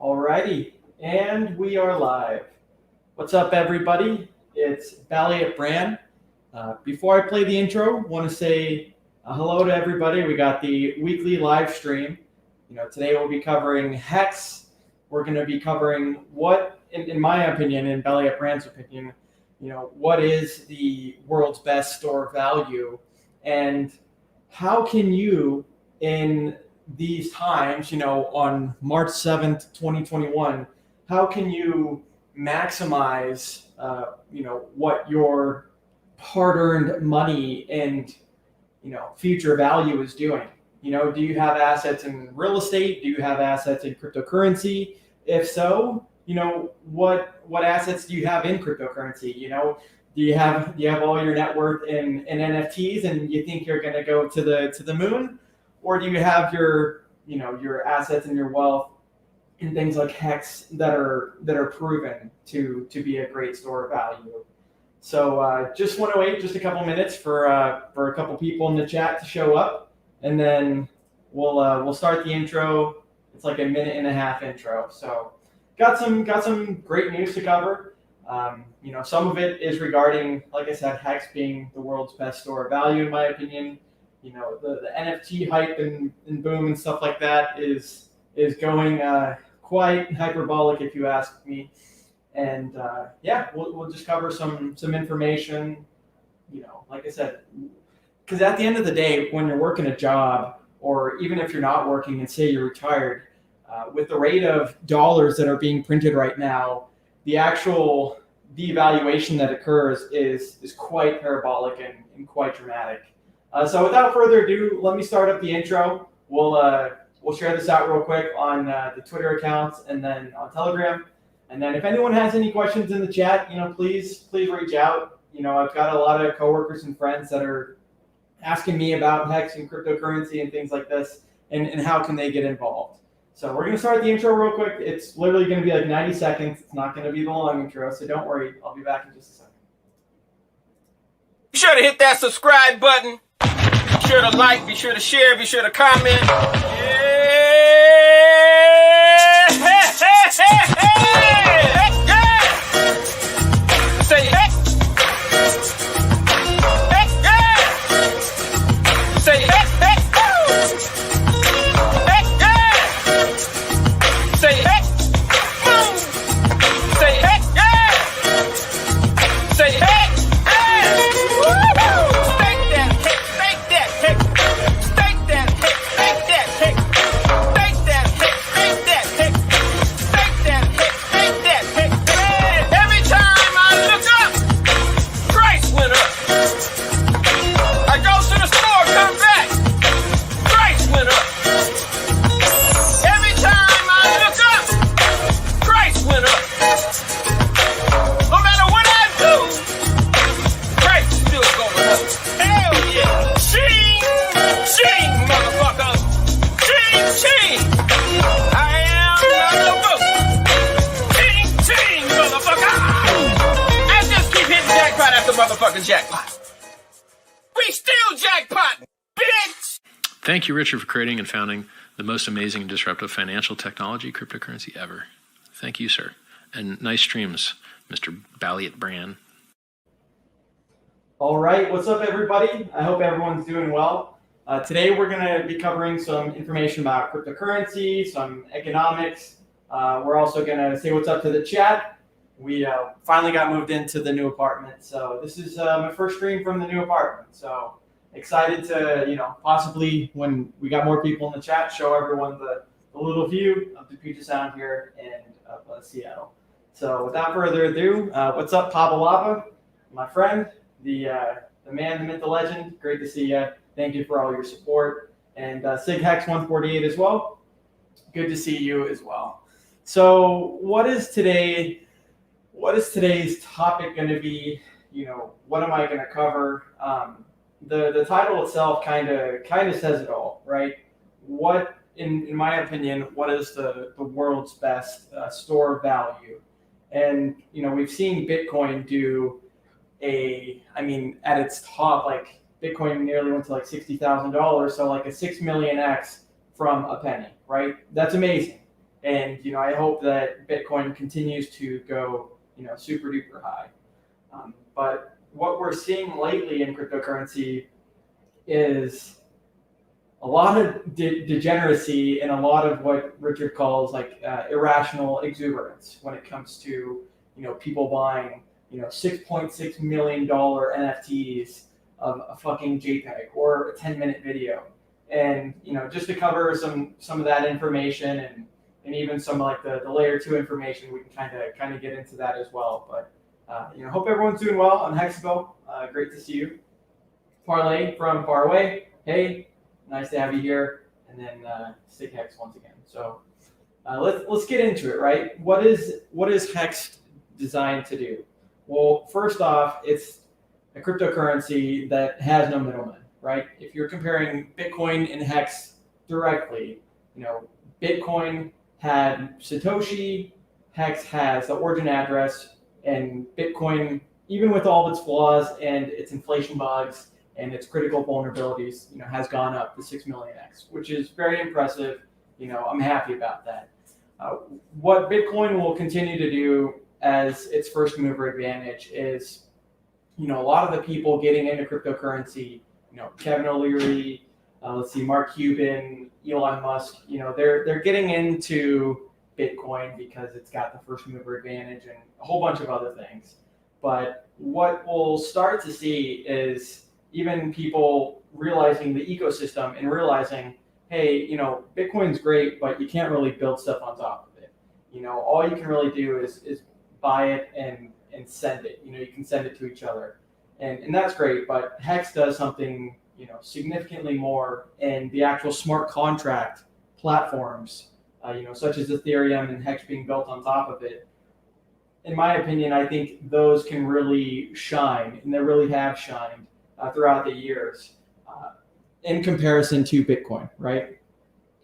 Alrighty, and we are live. What's up, everybody? It's BallietBran. Before I play the intro, want to say hello to everybody. We got the weekly live stream. Today we'll be covering Hex. We're going to be covering what, in my opinion, in BallietBran's opinion, what is the world's best store of value, and how can you, in these times, on March 7th, 2021, how can you maximize, what your hard-earned money and, future value is doing? Do you have assets in real estate? Do you have assets in cryptocurrency? If so, what assets do you have in cryptocurrency? Do you have all your net worth in NFTs and you think you're going to go to the moon? Or do you have your assets and your wealth in things like Hex that are proven to be a great store of value? So just want to wait just a couple minutes for a couple people in the chat to show up, and then we'll start the intro. It's like a 1.5-minute intro. So got some great news to cover. Some of it is regarding, like I said, Hex being the world's best store of value, in my opinion. The NFT hype and boom and stuff like that is going quite hyperbolic, if you ask me. And we'll just cover some information, like I said, because at the end of the day, when you're working a job, or even if you're not working and say you're retired, with the rate of dollars that are being printed right now, the actual devaluation that occurs is quite parabolic and quite dramatic. So without further ado, let me start up the intro. We'll share this out real quick on the Twitter accounts and then on Telegram. And then if anyone has any questions in the chat, please reach out. I've got a lot of coworkers and friends that are asking me about Hex and cryptocurrency and things like this, and how can they get involved. So we're going to start the intro real quick. It's literally going to be like 90 seconds. It's not going to be the long intro, so don't worry. I'll be back in just a second. Be sure to hit that subscribe button. Be sure to like, be sure to share, be sure to comment. Yeah. Say hey. Say hey. Say hey. Say hey. Say hey. Motherfucking jackpot. We still jackpot, bitch! Thank you, Richard, for creating and founding the most amazing and disruptive financial technology cryptocurrency ever. Thank you, sir. And nice streams, Mr. BallietBran. All right, what's up, everybody? I hope everyone's doing well. Today we're going to be covering some information about cryptocurrency, some economics. We're also going to say what's up to the chat. We finally got moved into the new apartment, so this is my first stream from the new apartment. So excited to, possibly when we got more people in the chat, show everyone the little view of the Puget Sound here and of Seattle. So without further ado, what's up, Pabalava, my friend, the man, the myth, the legend. Great to see you. Thank you for all your support. And Sig Hex 148 as well. Good to see you as well. So what is today's topic going to be? What am I going to cover? The title itself kind of says it all, right? What, in my opinion, what is the world's best store of value? And we've seen Bitcoin do at its top, like Bitcoin nearly went to like $60,000, so like a 6 million X from a penny, right? That's amazing. And, I hope that Bitcoin continues to go, super duper high. But what we're seeing lately in cryptocurrency is a lot of degeneracy and a lot of what Richard calls like irrational exuberance when it comes to, people buying, $6.6 million NFTs of a fucking JPEG or a 10-minute video. And, just to cover some of that information and even some like the layer 2 information, we can kind of get into that as well. But, hope everyone's doing well. I'm Hexico. Great to see you. Parlay from far away. Hey, nice to have you here. And then Stick Hex once again. So let's get into it, right? What is Hex designed to do? Well, first off, it's a cryptocurrency that has no middleman, right? If you're comparing Bitcoin and Hex directly, Bitcoin had Satoshi, Hex has the origin address, and Bitcoin, even with all of its flaws and its inflation bugs and its critical vulnerabilities, has gone up to 6 million X, which is very impressive. I'm happy about that. What Bitcoin will continue to do as its first mover advantage is, a lot of the people getting into cryptocurrency, Kevin O'Leary, Mark Cuban, Elon Musk, they're getting into Bitcoin because it's got the first mover advantage and a whole bunch of other things. But what we'll start to see is even people realizing the ecosystem and realizing, hey, Bitcoin's great, but you can't really build stuff on top of it. All you can really do is buy it and send it. You can send it to each other. And that's great, but Hex does something, significantly more in the actual smart contract platforms, such as Ethereum and Hex being built on top of it. In my opinion, I think those can really shine, and they really have shined throughout the years in comparison to Bitcoin, right?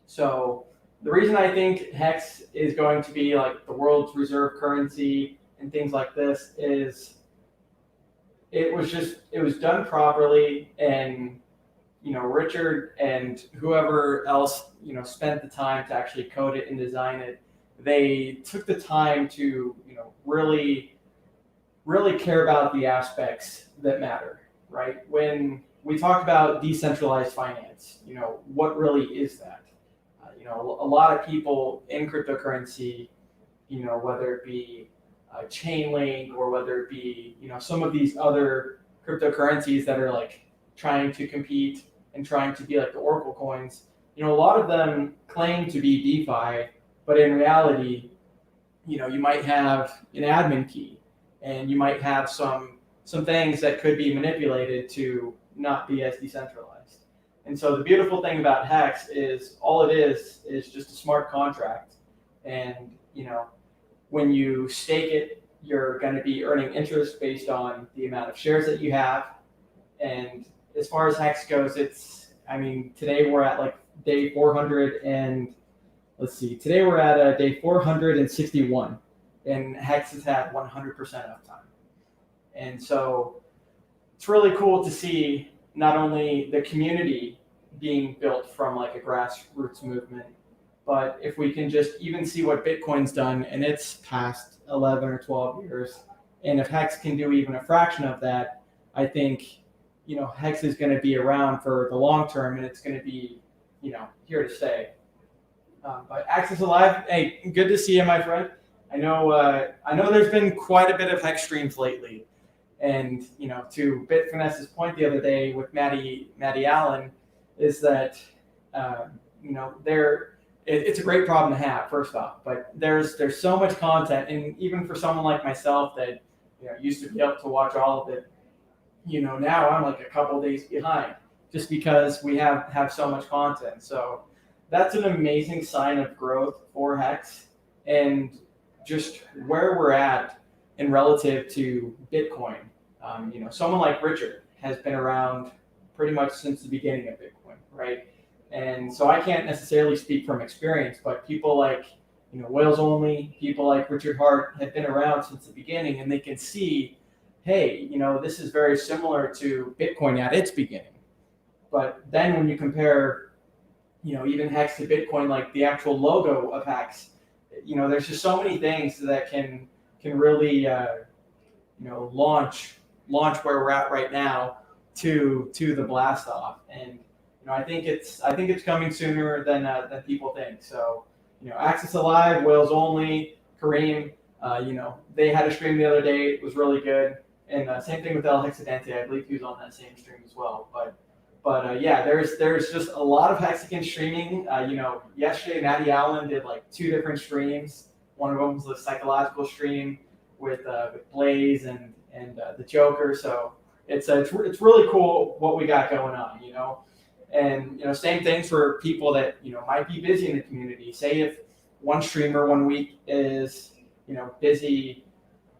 So the reason I think Hex is going to be like the world's reserve currency and things like this is it was done properly, and Richard and whoever else spent the time to actually code it and design it. They took the time to really care about the aspects that matter, right? When we talk about decentralized finance, what really is that? A lot of people in cryptocurrency, whether it be Chainlink or whether it be some of these other cryptocurrencies that are like trying to compete and trying to be like the Oracle coins, a lot of them claim to be DeFi, but in reality, you might have an admin key, and you might have some things that could be manipulated to not be as decentralized. And so the beautiful thing about Hex is all it is just a smart contract, and when you stake it, you're going to be earning interest based on the amount of shares that you have. And as far as Hex goes, today we're at like day 400 and today we're at day 461, and Hex has had 100% uptime. And so it's really cool to see not only the community being built from like a grassroots movement, but if we can just even see what Bitcoin's done in its past 11 or 12 years, and if Hex can do even a fraction of that, I think, Hex is going to be around for the long term, and it's going to be, here to stay. But Access Alive, hey, good to see you, my friend. I know there's been quite a bit of Hex streams lately, and to Bitfinesse's point the other day with Maddie Allen, is that it's a great problem to have, first off, but there's so much content, and even for someone like myself that used to be able to watch all of it, now I'm like a couple days behind just because we have so much content. So that's an amazing sign of growth for Hex, and just where we're at in relative to Bitcoin. Someone like Richard has been around pretty much since the beginning of Bitcoin, right? And so I can't necessarily speak from experience, but people like, Whales Only, people like Richard Hart have been around since the beginning, and they can see, hey, this is very similar to Bitcoin at its beginning. But then when you compare, even Hex to Bitcoin, like the actual logo of Hex there's just so many things that can really launch where we're at right now to the blast off. And I think it's coming sooner than people think. So Access Alive, Wales Only, Kareem, they had a stream the other day. It was really good. And same thing with El Hexadente. I believe he was on that same stream as well. But yeah, there's just a lot of Hexican streaming. Yesterday Matty Allen did like 2 different streams. One of them was a psychological stream with Blaze and the Joker. So it's really cool what we got going on. And same thing for people that might be busy in the community. Say if one streamer one week is busy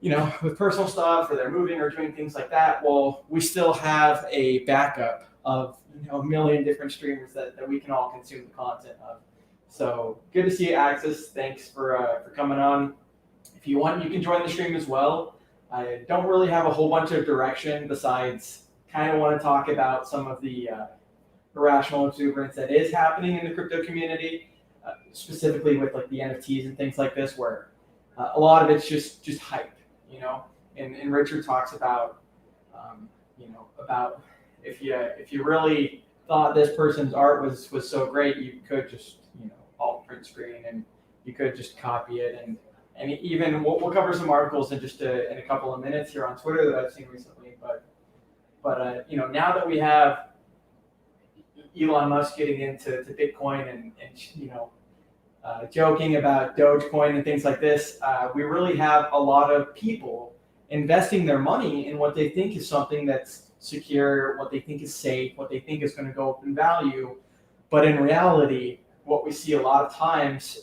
with personal stuff, or they're moving or doing things like that, well, we still have a backup of a million different streamers that we can all consume the content of. So good to see you, Access. Thanks for coming on. If you want, you can join the stream as well. I don't really have a whole bunch of direction besides kind of want to talk about some of the irrational exuberance that is happening in the crypto community, specifically with like the NFTs and things like this, where a lot of it's just hype, and Richard talks about, about if you really thought this person's art was so great, you could just, alt print screen, and you could just copy it. And even we'll cover some articles in a couple of minutes here on Twitter that I've seen recently. But now that we have Elon Musk getting into Bitcoin and joking about Dogecoin and things like this, we really have a lot of people investing their money in what they think is something that's secure, what they think is safe, what they think is going to go up in value. But in reality, what we see a lot of times,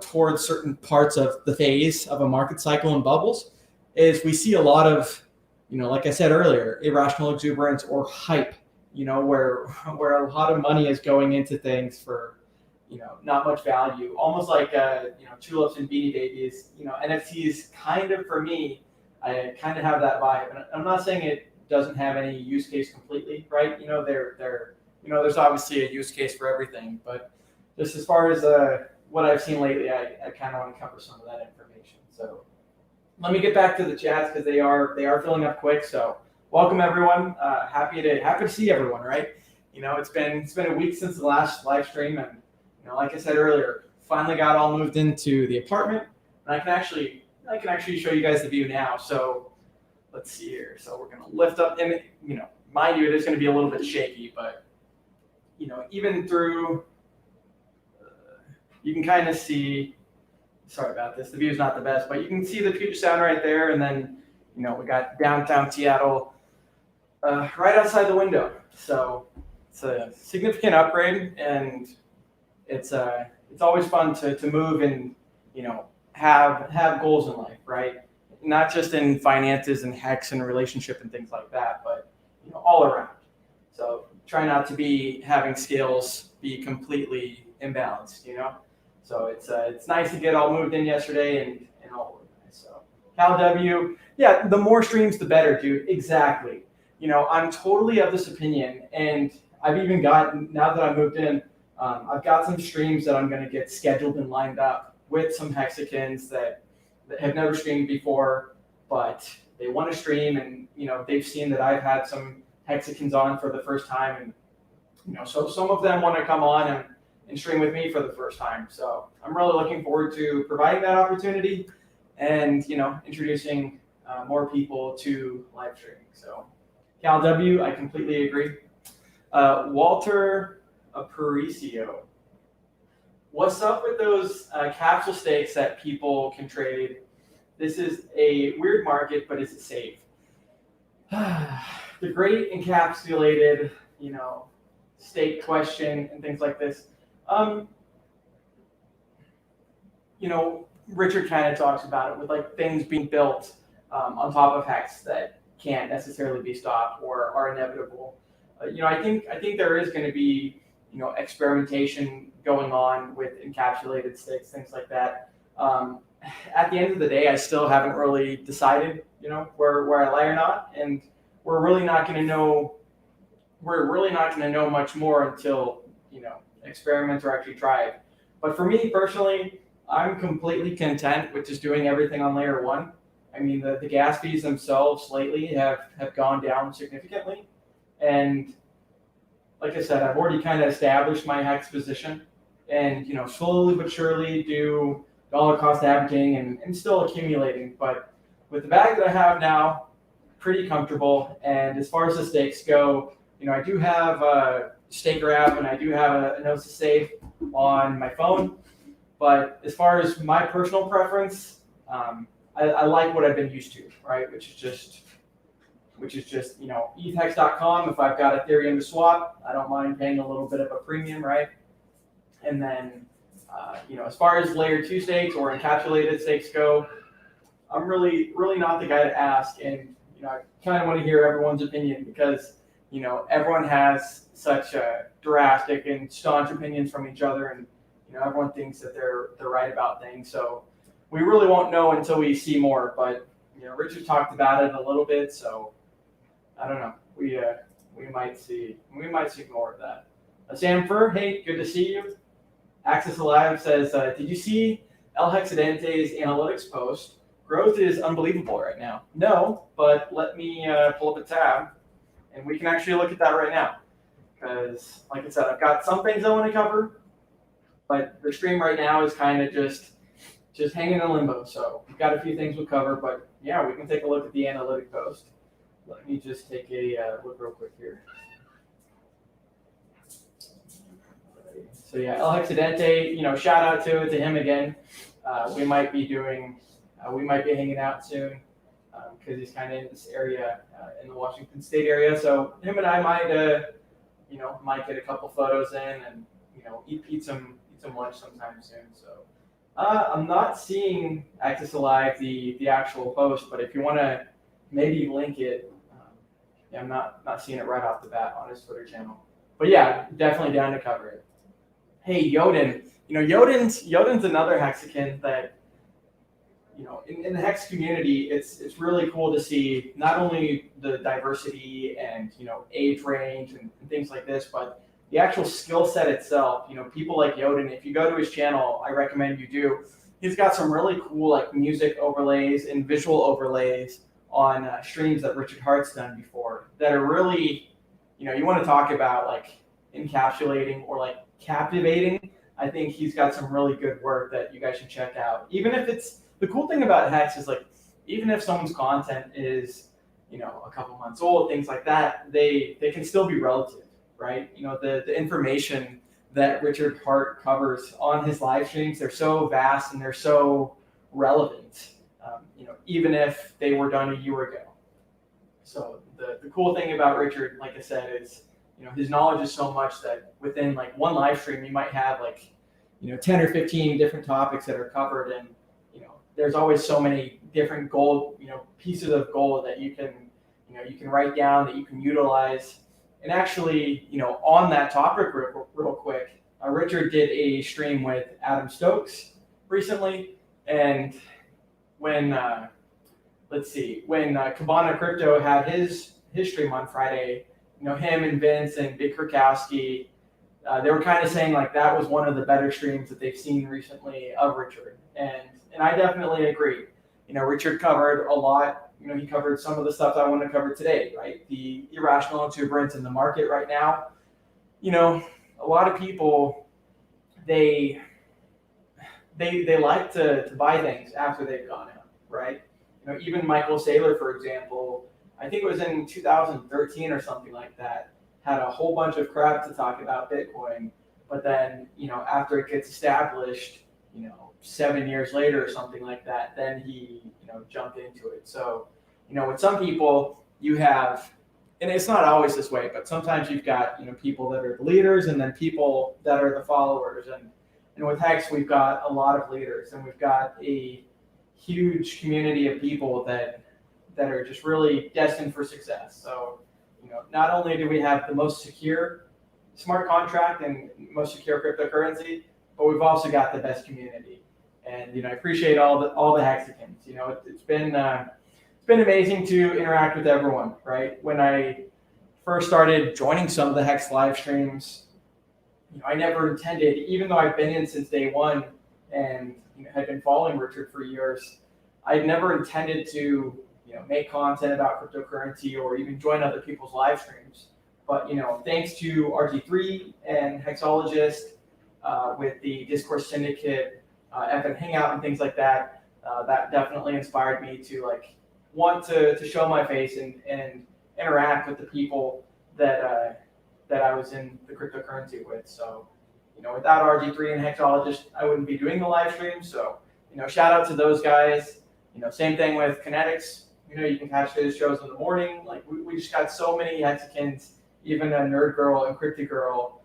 towards certain parts of the phase of a market cycle and bubbles, is we see a lot of, like I said earlier, irrational exuberance or hype, where a lot of money is going into things for, not much value, almost like, tulips and beanie babies. NFTs kind of, for me, I kind of have that vibe. And I'm not saying it doesn't have any use case completely, right? There's obviously a use case for everything, but just as far as what I've seen lately, I kind of want to cover some of that information. So let me get back to the chats because they are filling up quick. So welcome everyone. Happy to see everyone. Right? It's been a week since the last live stream, and like I said earlier, finally got all moved into the apartment, and I can actually show you guys the view now. So let's see here. So we're gonna lift up, and mind you, it is going to be a little bit shaky, but even through, you can kind of see. Sorry about this. The view is not the best, but you can see the Puget Sound right there, and then we got downtown Seattle right outside the window. So it's a significant upgrade, and it's always fun to move and have goals in life, right? Not just in finances and Hex and relationship and things like that, but all around. So try not to be having scales be completely imbalanced, So it's nice to get all moved in yesterday and all organized. So Cal W, yeah, the more streams the better, dude. Exactly. I'm totally of this opinion, and I've even got, now that I moved in, I've got some streams that I'm going to get scheduled and lined up with some Hexicans that have never streamed before, but they want to stream, and they've seen that I've had some Hexicans on for the first time, and so some of them want to come on and stream with me for the first time. So I'm really looking forward to providing that opportunity and introducing more people to live streaming. So Cal W, I completely agree. Walter Aparicio, what's up with those capsule stakes that people can trade? This is a weird market, but is it safe? The great encapsulated, stake question and things like this. Richard kind of talks about it with like things being built on top of Hex that can't necessarily be stopped or are inevitable. I think there is going to be experimentation going on with encapsulated stakes, things like that. At the end of the day, I still haven't really decided, where I lie or not, and we're really not going to know much more until experiments are actually tried. But for me personally, I'm completely content with just doing everything on layer one. I mean, the gas fees themselves lately have gone down significantly. And like I said, I've already kind of established my hex position and, slowly but surely do dollar cost averaging and still accumulating. But with the bag that I have now, pretty comfortable. And as far as the stakes go, I do have a staker app and I do have a notes to safe on my phone. But as far as my personal preference, I like what I've been used to, right? Which is just Hex.com. If I've got Ethereum to swap, I don't mind paying a little bit of a premium, right? And then, as far as layer 2 stakes or encapsulated stakes go, I'm really not the guy to ask. And, I kind of want to hear everyone's opinion because, everyone has such drastic and staunch opinions from each other. And, everyone thinks that they're right about things. So we really won't know until we see more. But, Richard talked about it a little bit. So I don't know. We might see more of that. Samfer, hey, good to see you. Access Alive says, did you see El Hexidente's analytics post? Growth is unbelievable right now. No, but let me pull up a tab, and we can actually look at that right now. Because, like I said, I've got some things I want to cover, but the stream right now is kind of just hanging in limbo. So we've got a few things we'll cover, but yeah, we can take a look at the analytic post. Let me just take a look real quick here. So yeah, El Hexidente, shout out to him again. We might be hanging out soon because he's kind of in this area, in the Washington State area. So him and I might get a couple photos in and eat some lunch sometime soon. So I'm not seeing Access Alive the actual post, but if you want to maybe link it, I'm not seeing it right off the bat on his Twitter channel. But yeah, definitely down to cover it. Hey, Yoden. Yoden's another Hexican that, in the Hex community, it's really cool to see not only the diversity and, age range and things like this, but the actual skill set itself. People like Yoden, if you go to his channel, I recommend you do. He's got some really cool like music overlays and visual overlays on streams that Richard Hart's done before that are really, you want to talk about like encapsulating or like captivating. I think he's got some really good work that you guys should check out. Even if it's, the cool thing about Hex is like, even if someone's content is, a couple months old, things like that, they can still be relative, right? The information that Richard Hart covers on his live streams, they're so vast and they're so relevant, even if they were done a year ago. So the cool thing about Richard, like I said, is, his knowledge is so much that within like one live stream, you might have like, 10 or 15 different topics that are covered. And, there's always so many different gold, pieces of gold that you can write down, that you can utilize. And actually, on that topic real quick, Richard did a stream with Adam Stokes recently. And when Cabana Crypto had his stream on Friday, him and Vince and Big Kurkowski, they were kind of saying like that was one of the better streams that they've seen recently of Richard. And I definitely agree. Richard covered a lot. He covered some of the stuff I want to cover today, right? The irrational exuberance in the market right now. A lot of people, they like to buy things after they've gone out, right? Even Michael Saylor, for example, I think it was in 2013 or something like that, had a whole bunch of crap to talk about Bitcoin. But then, after it gets established, 7 years later or something like that, then he, jumped into it. So, with some people you have, and it's not always this way, but sometimes you've got, people that are the leaders and then people that are the followers. And with Hex, we've got a lot of leaders and we've got a huge community of people that are just really destined for success. So, not only do we have the most secure smart contract and most secure cryptocurrency, but we've also got the best community. And I appreciate all the Hexicans. It's been amazing to interact with everyone. Right when I first started joining some of the Hex live streams, I never intended, even though I've been in since day one, and had been following Richard for years, I'd never intended to make content about cryptocurrency or even join other people's live streams. But thanks to RG3 and Hexologist, with the Discourse Syndicate, FN Hangout and things like that, that definitely inspired me to want to show my face and interact with the people that I was in the cryptocurrency with. So without RG3 and Hexologist, I wouldn't be doing the live stream. So shout out to those guys. Same thing with Kinetics. You can catch those shows in the morning. We just got so many Hexicans. Even a Nerd Girl and Cryptic Girl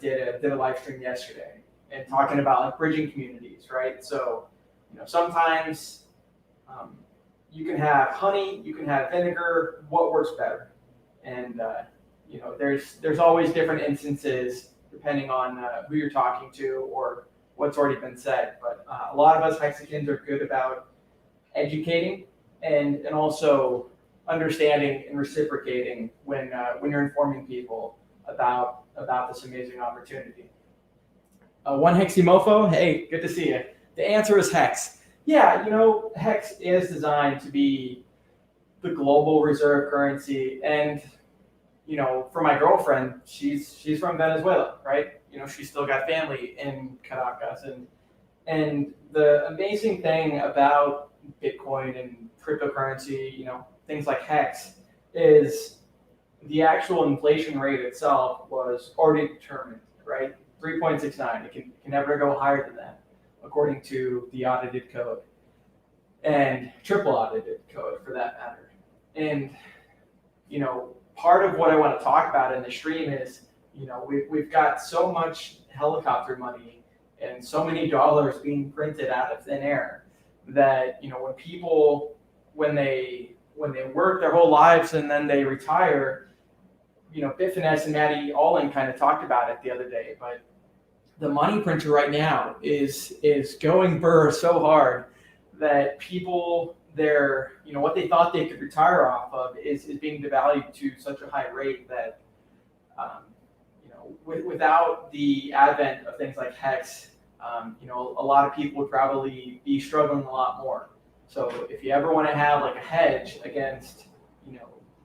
did a live stream yesterday and talking about bridging communities, right? So sometimes you can have honey, you can have vinegar. What works better? And there's always different instances depending on who you're talking to or what's already been said. But a lot of us Hexicans are good about educating and also understanding and reciprocating when you're informing people about this amazing opportunity. One Hexy Mofo, hey, good to see you. The answer is Hex. Yeah, Hex is designed to be the global reserve currency, and for my girlfriend, she's from Venezuela, right? She's still got family in Caracas, and the amazing thing about Bitcoin and cryptocurrency, things like Hex, is the actual inflation rate itself was already determined, right? 3.69. It can never go higher than that, according to the audited code, and triple audited code for that matter. And part of what I want to talk about in the stream is, we've got so much helicopter money and so many dollars being printed out of thin air that when people when they work their whole lives and then they retire, Bitfinesse and Maddie Allin kind of talked about it the other day, but the money printer right now is going burr so hard that people, what they thought they could retire off of is being devalued to such a high rate that without the advent of things like Hex, a lot of people would probably be struggling a lot more. So if you ever want to have a hedge against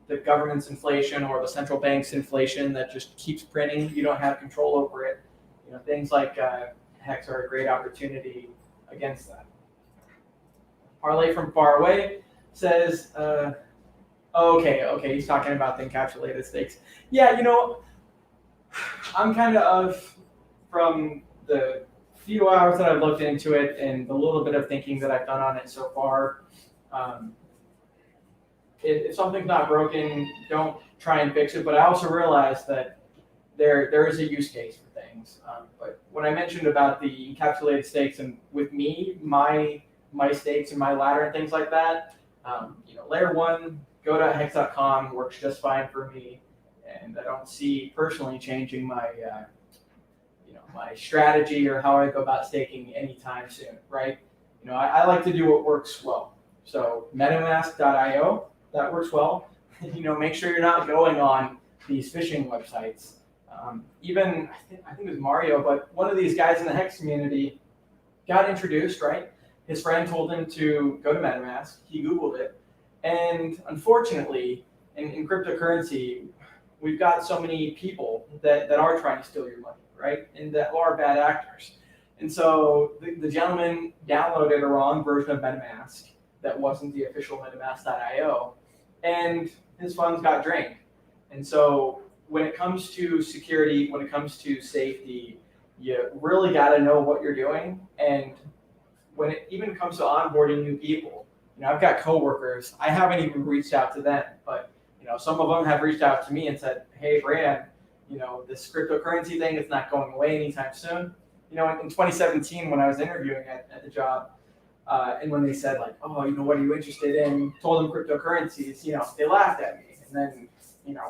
the government's inflation or the central bank's inflation that just keeps printing, you don't have control over it. Things like Hex are a great opportunity against that. Parlay from far away says, okay, he's talking about the encapsulated stakes. Yeah, I'm kind of, from the few hours that I've looked into it and the little bit of thinking that I've done on it so far, if something's not broken, don't try and fix it. But I also realize that there is a use case for things. But when I mentioned about the encapsulated stakes, and with me, my stakes and my ladder and things like that, layer one, go to Hex.com works just fine for me, and I don't see personally changing my my strategy or how I go about staking anytime soon, right? I like to do what works well. So MetaMask.io, that works well. Make sure you're not going on these phishing websites. Even I think it was Mario, but one of these guys in the Hex community got introduced, right? His friend told him to go to MetaMask. He Googled it. And unfortunately, in cryptocurrency, we've got so many people that are trying to steal your money, right? And that are bad actors. And so the gentleman downloaded a wrong version of MetaMask that wasn't the official MetaMask.io, and his funds got drained. And so when it comes to security, when it comes to safety, you really got to know what you're doing. And when it even comes to onboarding new people, I've got coworkers. I haven't even reached out to them, but some of them have reached out to me and said, "Hey, Bran, this cryptocurrency thing is not going away anytime soon." In 2017, when I was interviewing at the job, and when they said "Oh, what are you interested in?" Told them cryptocurrencies, they laughed at me. And then,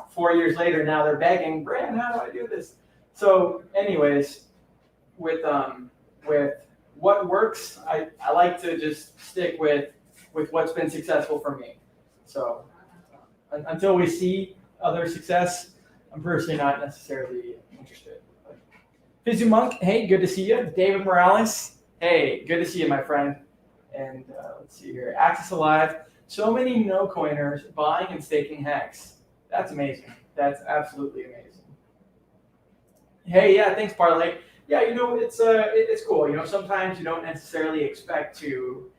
4 years later, now they're begging, "Bran, how do I do this?" So, anyways, with what works, I like to just stick with what's been successful for me. So, until we see other success, I'm personally not necessarily interested. Fizu Monk, hey, good to see you. David Morales, Hey, good to see you, my friend. And let's see here. Access Alive. So many no-coiners buying and staking Hex. That's amazing. That's absolutely amazing. Hey, yeah, thanks, Parlay. Yeah, it's cool. Sometimes you don't necessarily expect to,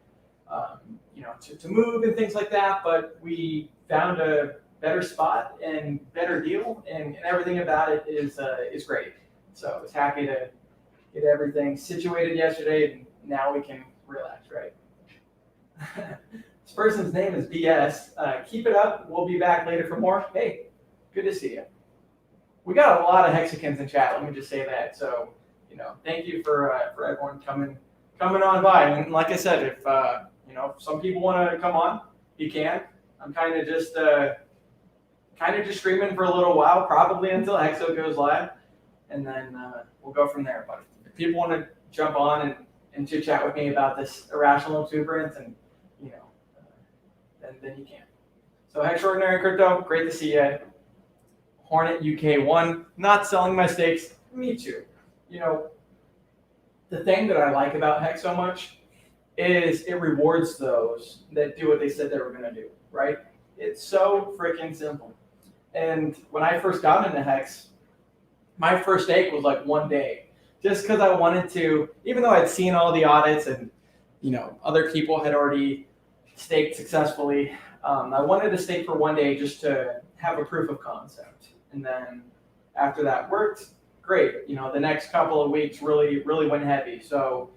to move and things like that, but we found a better spot and better deal, and everything about it is great. So I was happy to get everything situated yesterday, and now we can relax, right? This person's name is BS. Keep it up. We'll be back later for more. Hey, good to see you. We got a lot of Hexicans in chat. Let me just say that. So, thank you for everyone coming on by. And like I said, if if some people want to come on, you can. I'm kind of just streaming for a little while, probably until Hexo goes live, and then we'll go from there. But if people want to jump on and chit chat with me about this irrational exuberance, and then you can. So Extraordinary Crypto, great to see you. Hornet UK1, not selling my stakes. Me too. The thing that I like about Hex so much is it rewards those that do what they said they were going to do, right? It's so freaking simple. And when I first got into Hex, my first stake was like 1 day, just because I wanted to, even though I'd seen all the audits and other people had already staked successfully, I wanted to stake for 1 day just to have a proof of concept. And then after that worked, great. The next couple of weeks really went heavy. So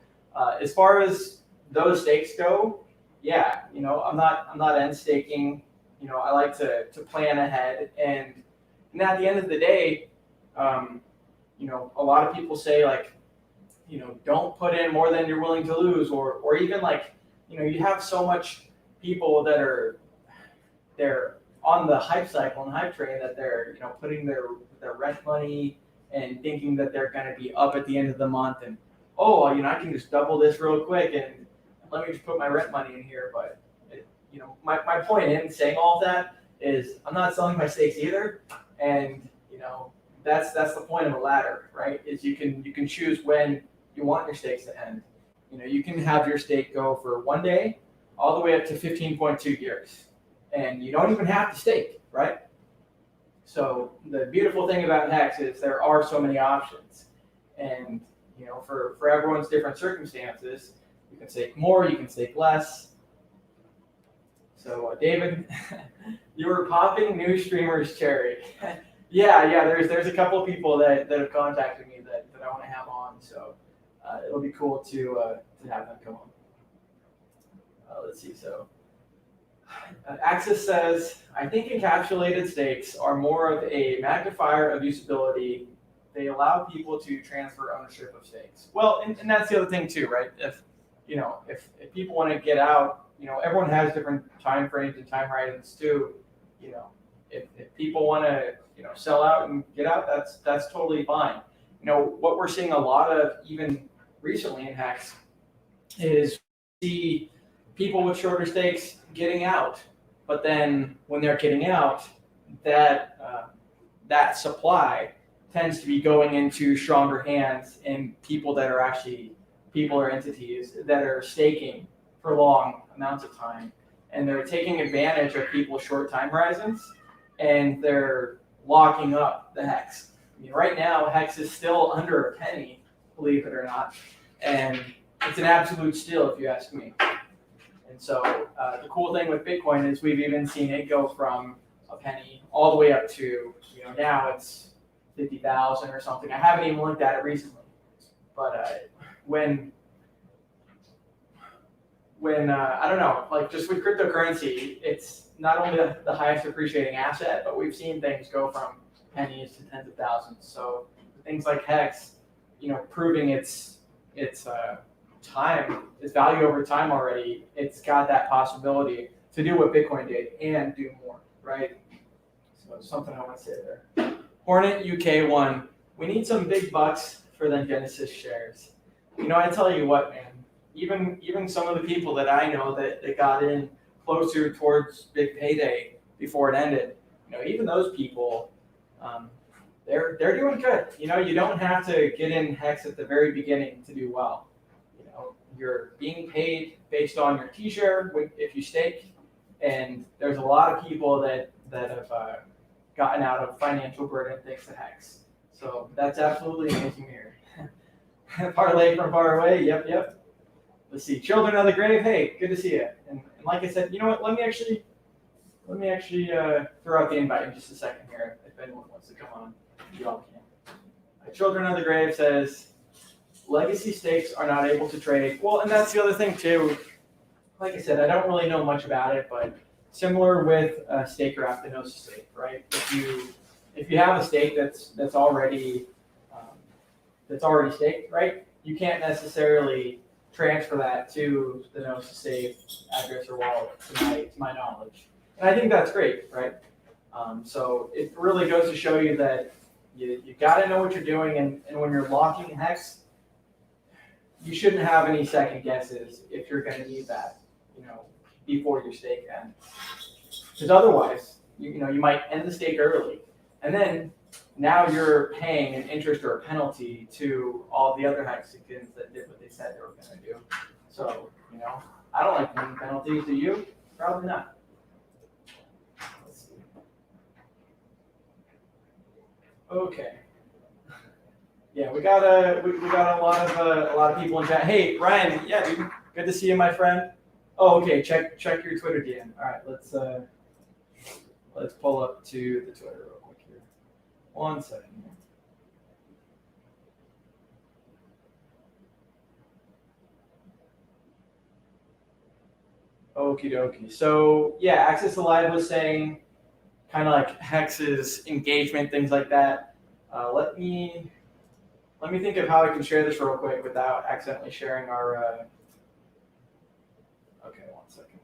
as far as those stakes go, yeah, I'm not end staking. I like to plan ahead, and at the end of the day, a lot of people say like, don't put in more than you're willing to lose, or even like, you have so much people that they're on the hype cycle and hype train that they're putting their rent money and thinking that they're going to be up at the end of the month, and I can just double this real quick and let me just put my rent money in here. But my point in saying all of that is I'm not selling my stakes either, and that's the point of a ladder, right? Is you can choose when you want your stakes to end. You can have your stake go for 1 day all the way up to 15.2 years. And you don't even have to stake, right? So the beautiful thing about Hex is there are so many options. And for everyone's different circumstances, you can stake more, you can stake less. So David, you were popping new streamers cherry. yeah, there's a couple of people that have contacted me that I want to have on. So it'll be cool to have them come on. Let's see, so. Axis says, I think encapsulated stakes are more of a magnifier of usability. They allow people to transfer ownership of stakes. Well, and that's the other thing too, right? If people want to get out, everyone has different time frames and time horizons too. If people want to, sell out and get out, that's totally fine. What we're seeing a lot of even recently in Hex is the people with shorter stakes getting out, but then when they're getting out, that supply tends to be going into stronger hands and people that are actually people or entities that are staking for long amounts of time, and they're taking advantage of people's short time horizons, and they're locking up the Hex. Right now, Hex is still under a penny, believe it or not, and it's an absolute steal if you ask me. And so the cool thing with Bitcoin is we've even seen it go from a penny all the way up to, now it's 50,000 or something. I haven't even looked at it recently. But when I don't know, like just with cryptocurrency, it's not only the highest appreciating asset, but we've seen things go from pennies to tens of thousands. So things like Hex, proving its time, its value over time already, it's got that possibility to do what Bitcoin did and do more, right? So something I want to say there. Hornet UK1, we need some big bucks for the Genesis shares. I tell you what, man, even some of the people that I know that got in closer towards big payday before it ended, even those people, they're doing good. You don't have to get in Hex at the very beginning to do well. you're being paid based on your t-share if you stake, and there's a lot of people that have gotten out of financial burden thanks to Hex. So that's absolutely amazing here. Parlay from far away. Yep. Let's see. Children of the grave. Hey, good to see you. And like I said, you know what? Let me actually throw out the invite in just a second here. If anyone wants to come on, you all can. Children of the grave says legacy stakes are not able to trade. Well, and that's the other thing too. Like I said, I don't really know much about it, but similar with stake or aptinosis stake, right? If you have a stake that's already staked, right? You can't necessarily transfer that to the Gnosis safe address or wallet, to my knowledge. And I think that's great, right? So it really goes to show you that you got to know what you're doing, and when you're locking Hex, you shouldn't have any second guesses if you're going to need that, before your stake ends. Because otherwise, you might end the stake early, and then now you're paying an interest or a penalty to all the other Hexicans that did what they said they were going to do. So, I don't like paying penalties. Do you? Probably not. Let's see. Okay. Yeah, we got a lot of people in chat. Hey, Ryan. Yeah, dude. Good to see you, my friend. Oh, okay. Check your Twitter DM. All right, let's pull up to the Twitter real quick here. 1 second. Okie dokie. So yeah, Access Alive was saying kind of like Hex's engagement, things like that. Let me think of how I can share this real quick without accidentally sharing our. Okay, 1 second.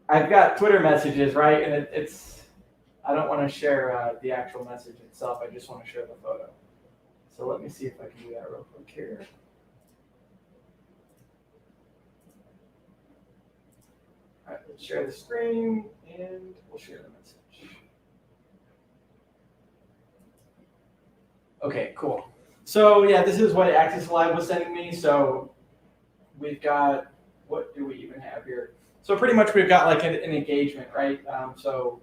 I've got Twitter messages, right? And it's I don't want to share the actual message itself. I just want to share the photo. So let me see if I can do that real quick here. All right, let's share the screen and we'll share the message. Okay, cool. So yeah, this is what Access Live was sending me. So we've got, what do we even have here? So pretty much we've got like an engagement, right? So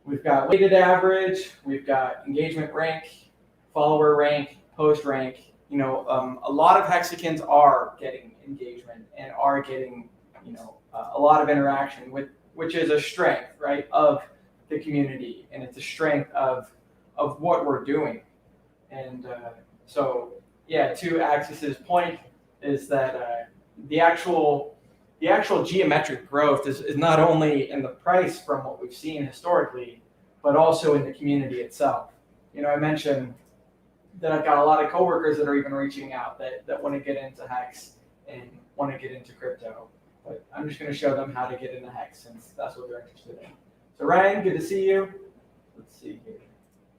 we've got weighted average, we've got engagement rank, follower rank, post rank. A lot of Hexicans are getting engagement and are getting, a lot of interaction with, which is a strength, right, of the community, and it's a strength of what we're doing. And so, yeah, to Access's point is that the actual geometric growth is not only in the price from what we've seen historically, but also in the community itself. I mentioned that I've got a lot of coworkers that are even reaching out that want to get into Hex and want to get into crypto. But I'm just going to show them how to get into Hex since that's what they're interested in. So Ryan, good to see you. Let's see here.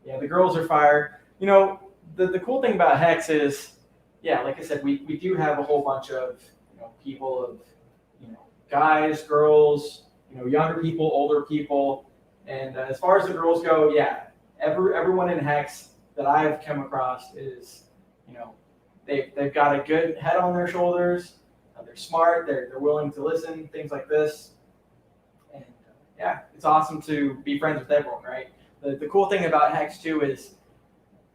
Yeah, the girls are fire. The cool thing about Hex is, yeah, like I said, we do have a whole bunch of people of guys, girls, younger people, older people, and as far as the girls go, yeah, everyone in Hex that I've come across is, they've got a good head on their shoulders. They're smart. They're willing to listen. Things like this, and yeah, it's awesome to be friends with everyone, right? The cool thing about Hex too is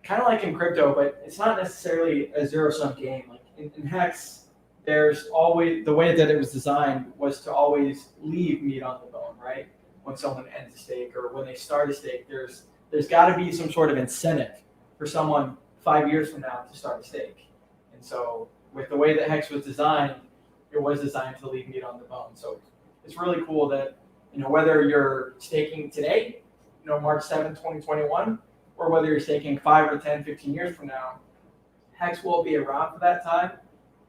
kind of like in crypto, but it's not necessarily a zero-sum game. Like in Hex, there's always, the way that it was designed was to always leave meat on the bone, right? When someone ends a stake or when they start a stake, there's got to be some sort of incentive for someone 5 years from now to start a stake. And so with the way that Hex was designed, it was designed to leave meat on the bone. So it's really cool that, whether you're staking today, March 7, 2021, or whether you're staking 5 or 10, 15 years from now, Hex will be around for that time.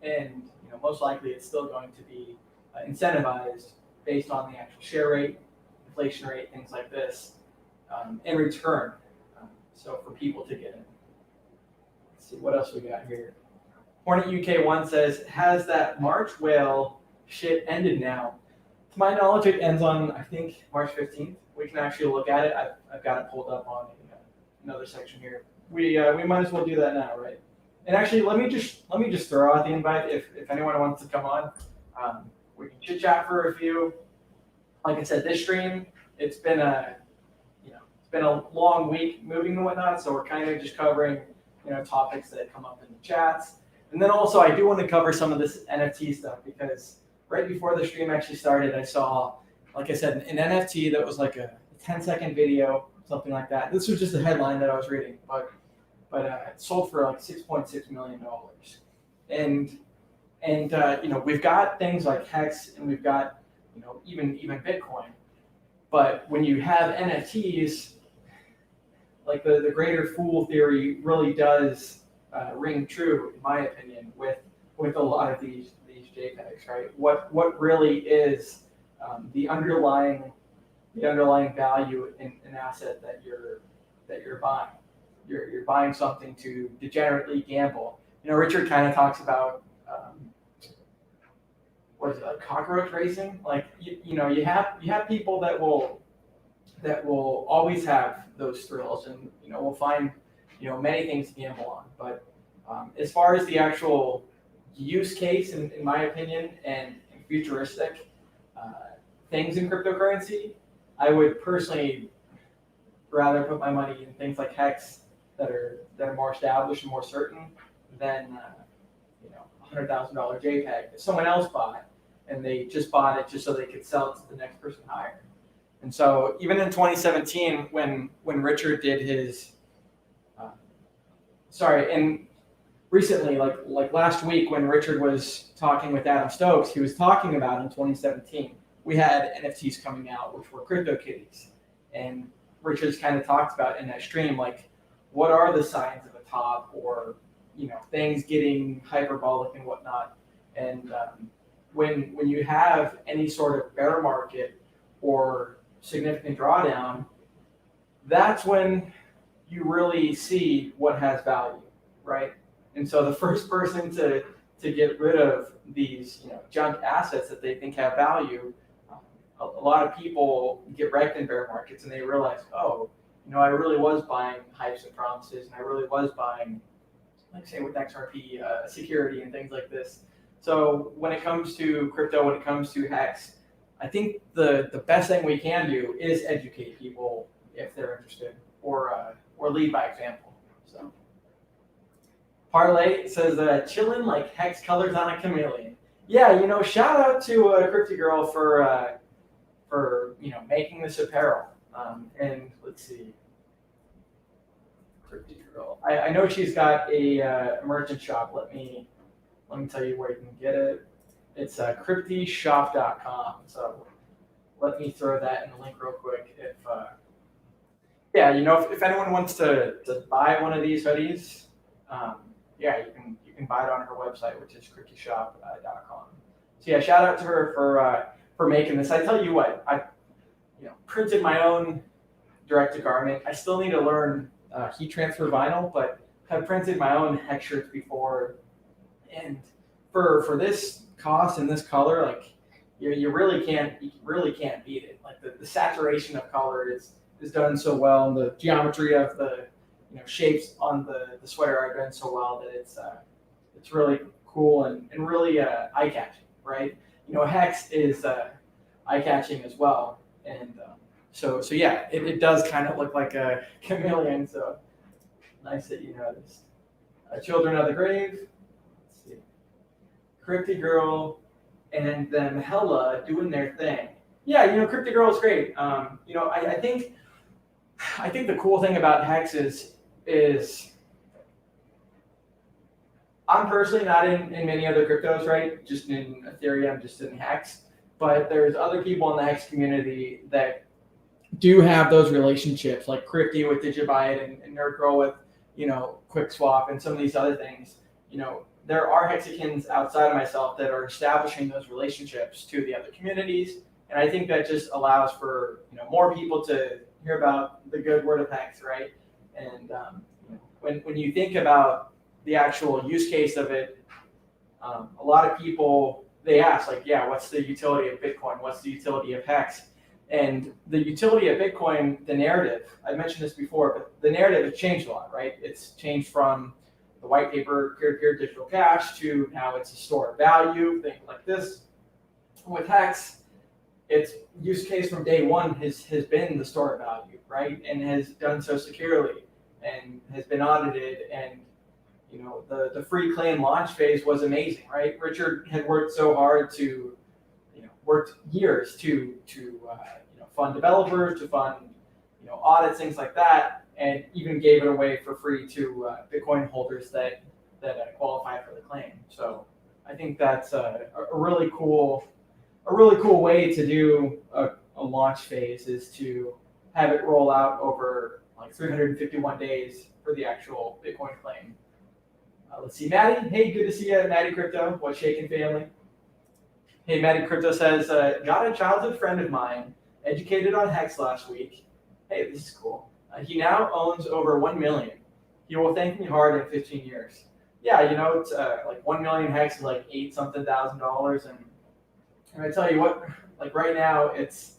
And most likely it's still going to be incentivized based on the actual share rate, inflation rate, things like this, in return. So for people to get in. Let's see, what else we got here? Hornet UK1 says, has that March whale shit ended now? To my knowledge, it ends on, I think, March 15th. We can actually look at it. I've got it pulled up on another section here. We might as well do that now, right? And actually, let me just throw out the invite if anyone wants to come on. We can chit chat for a few. Like I said, this stream, it's been a long week moving and whatnot, so we're kind of just covering topics that come up in the chats. And then also, I do want to cover some of this NFT stuff because right before the stream actually started, I saw, like I said, an NFT that was like a 10-second video, something like that. This was just a headline that I was reading, but it sold for like $6.6 million. And we've got things like Hex, and we've got even Bitcoin. But when you have NFTs, like the greater fool theory really does ring true, in my opinion, with a lot of these JPEGs, right? What really is the underlying value in an asset that you're buying? You're buying something to degenerately gamble. Richard kind of talks about what is it, like cockroach racing? Like you have people that will always have those thrills, and will find many things to gamble on. But as far as the actual use case, in my opinion, and futuristic things in cryptocurrency, I would personally rather put my money in things like Hex that are more established and more certain than $100,000 JPEG that someone else bought, and they just bought it just so they could sell it to the next person higher. And so even in 2017, when Richard did his, and recently, like last week when Richard was talking with Adam Stokes, he was talking about in 2017, we had NFTs coming out, which were CryptoKitties. And Richard's kind of talked about in that stream, like, what are the signs of a top, or, things getting hyperbolic and whatnot. And when you have any sort of bear market or significant drawdown, that's when you really see what has value, right? And so the first person to get rid of these junk assets that they think have value, a lot of people get wrecked in bear markets, and they realize, oh, I really was buying hypes and promises, and I really was buying, like say with XRP, security and things like this. So when it comes to crypto, when it comes to Hex, I think the best thing we can do is educate people if they're interested, or lead by example. So Parlay says, chillin' like Hex colors on a chameleon. Yeah, shout out to Crypty Girl for making this apparel. And let's see, Crypty Girl. I know she's got a merchant shop. Let me tell you where you can get it. It's cryptyshop.com. So let me throw that in the link real quick. If anyone wants to buy one of these hoodies, you can buy it on her website, which is cryptyshop.com. So shout out to her for making this. I tell you what, I printed my own direct to garment. I still need to learn heat transfer vinyl, but I've printed my own Hex shirts before, and for this cost and this color, like you really can't beat it. Like the saturation of color is done so well, and the geometry of the shapes on the sweater are done so well that it's really cool and really eye catching, right? Hex is eye catching as well, and so it does kind of look like a chameleon. So nice that you noticed. Children of the Grave. Let's see. Crypty Girl and then Hella doing their thing. Yeah, Crypty Girl is great. I think the cool thing about Hex is I'm personally not in many other cryptos, right? Just in Ethereum, just in Hex. But there's other people in the Hex community that do have those relationships, like Crypty with Digibyte and NerdGirl with, QuickSwap and some of these other things. There are Hexicans outside of myself that are establishing those relationships to the other communities. And I think that just allows for, more people to hear about the good word of Hex, right? And when you think about the actual use case of it, a lot of people, they ask, like, what's the utility of Bitcoin? What's the utility of Hex? And the utility of Bitcoin, the narrative, I mentioned this before, but the narrative has changed a lot, right? It's changed from the white paper peer-to-peer digital cash to now it's a store of value, things like this. With Hex, its use case from day one has been the store of value, right? And has done so securely and has been audited. And the free claim launch phase was amazing, right? Richard had worked so hard to, worked years to fund developers, to fund audits, things like that, and even gave it away for free to Bitcoin holders that qualify for the claim. So I think that's a really cool way to do a launch phase, is to have it roll out over like 351 days for the actual Bitcoin claim. Let's see, Maddie. Hey, good to see you, Maddie Crypto. What's shaking, family? Hey, Maddie Crypto says, got a childhood friend of mine, educated on Hex last week. Hey, this is cool. He now owns over 1 million. He will thank me hard in 15 years. Yeah, it's like 1 million Hex is like $8-something thousand. And I tell you what, like right now, it's,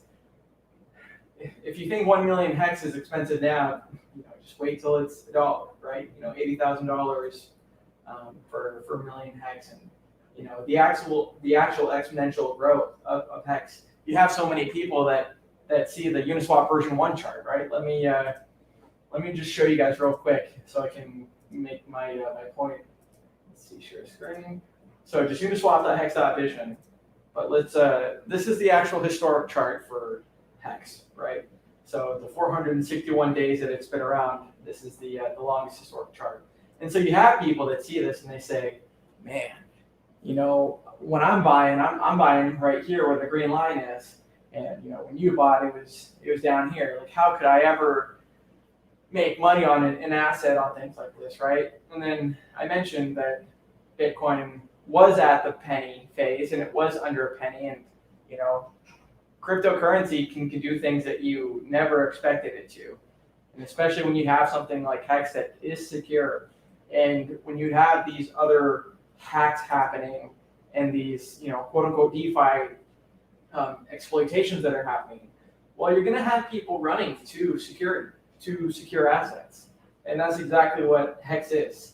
if you think 1 million Hex is expensive now, just wait till it's $1, right? $80,000 for 1 million Hex, and the actual exponential growth of Hex. You have so many people that see the Uniswap version 1 chart, right? Let me just show you guys real quick so I can make my point. Let's see, share screen. So just Uniswap.hex.vision. But this is the actual historic chart for Hex, right? So the 461 days that it's been around, this is the longest historic chart. And so you have people that see this and they say, man, when I'm buying right here where the green line is, and when you bought it was down here. Like, how could I ever make money on an asset on things like this, right? And then I mentioned that Bitcoin was at the penny phase and it was under a penny, and cryptocurrency can do things that you never expected it to, and especially when you have something like Hex that is secure, and when you have these other hacks happening and these quote unquote DeFi exploitations that are happening, well, you're going to have people running to secure assets, and that's exactly what Hex is.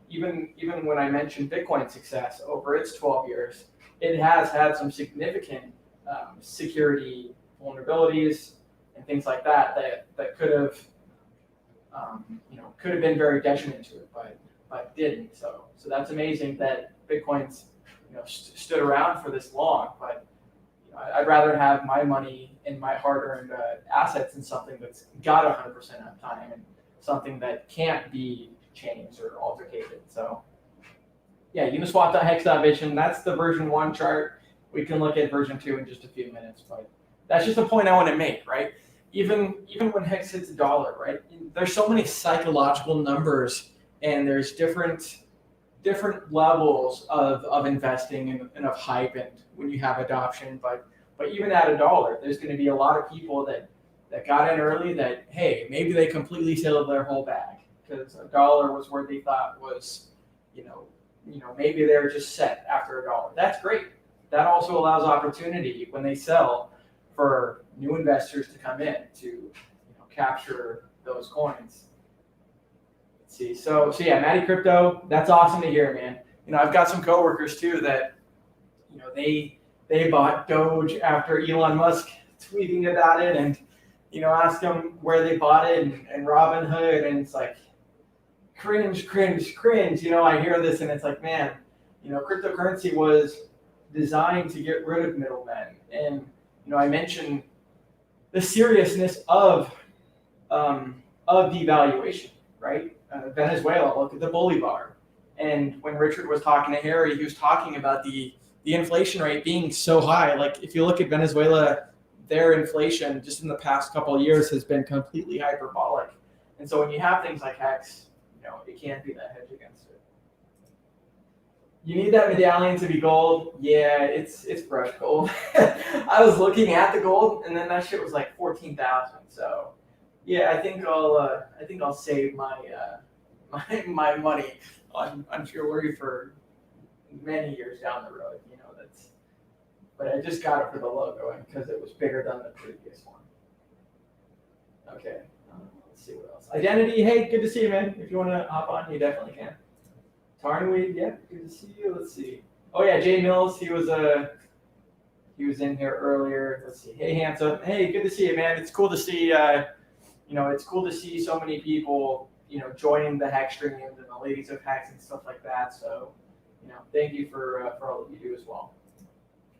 Even when I mentioned Bitcoin's success over its 12 years, it has had some significant security vulnerabilities and things like that could have been very detriment to it, but didn't. So that's amazing that Bitcoin's stood around for this long. But I'd rather have my money and my hard-earned assets in something that's got 100% uptime and something that can't be changed or altercated. So yeah, Uniswap.hex.vision, that's the version 1 chart. We can look at version 2 in just a few minutes, but that's just a point I want to make, right? Even when Hex hits $1, right? There's so many psychological numbers, and there's different levels of investing and of hype, and when you have adoption, but even at $1, there's going to be a lot of people that got in early that, hey, maybe they completely filled their whole bag because $1 was where they thought was, maybe they're just set after $1. That's great. That also allows opportunity when they sell for new investors to come in to capture those coins. Let's see. So yeah, Maddie Crypto, that's awesome to hear, man. I've got some coworkers too that they bought Doge after Elon Musk tweeting about it, and ask them where they bought it and Robinhood, and it's like cringe. I hear this and it's like, man, cryptocurrency was designed to get rid of middlemen, and I mentioned the seriousness of devaluation, right? Venezuela, look at the Bolivar, and when Richard was talking to Harry, he was talking about the inflation rate being so high. Like, if you look at Venezuela, their inflation just in the past couple of years has been completely hyperbolic. And so when you have things like Hex, it can't be that hedge against it. You need that medallion to be gold. Yeah, it's brushed gold. I was looking at the gold, and then that shit was like 14,000. So yeah, I think I'll save my my money on jewelry for many years down the road. But I just got it for the logo and because it was bigger than the previous one. Okay, let's see what else. Identity, hey, good to see you, man. If you want to hop on, you definitely can. Tarnweed, yeah, good to see you. Let's see. Oh yeah, Jay Mills, he was in here earlier. Let's see. Hey, handsome. Hey, good to see you, man. It's cool to see. It's cool to see so many people, joining the Hex Streams and the Ladies of Hex and stuff like that. So, thank you for all that you do as well.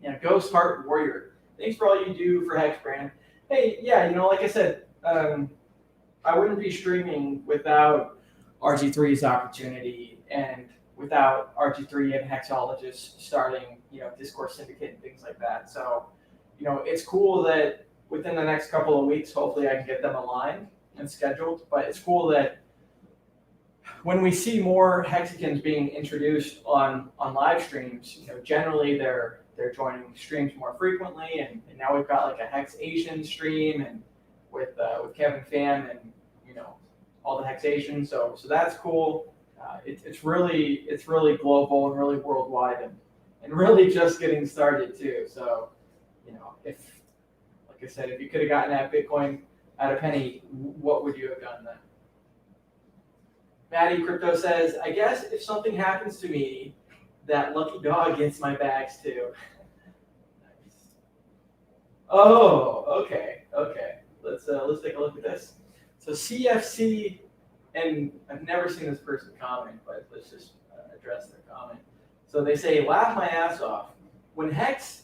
Yeah, Ghost Heart Warrior. Thanks for all you do for HexBran. Hey, yeah, like I said, I wouldn't be streaming without RG3's opportunity and without RG3 and Hexologists starting, Discourse Syndicate and things like that. So, it's cool that within the next couple of weeks, hopefully I can get them aligned and scheduled. But it's cool that when we see more Hexicans being introduced on live streams, generally they're joining streams more frequently, and now we've got like a Hex Asian stream and with Kevin Pham and all the Hex Asians. So that's cool. It's really global and really worldwide and really just getting started too. So if, like I said, if you could have gotten that Bitcoin at a penny, what would you have done then? Maddie Crypto says, I guess if something happens to me, that lucky dog gets my bags too. Nice. Oh, okay. Let's take a look at this. So CFC, and I've never seen this person comment, but let's just address their comment. So they say, laugh my ass off. When Hex,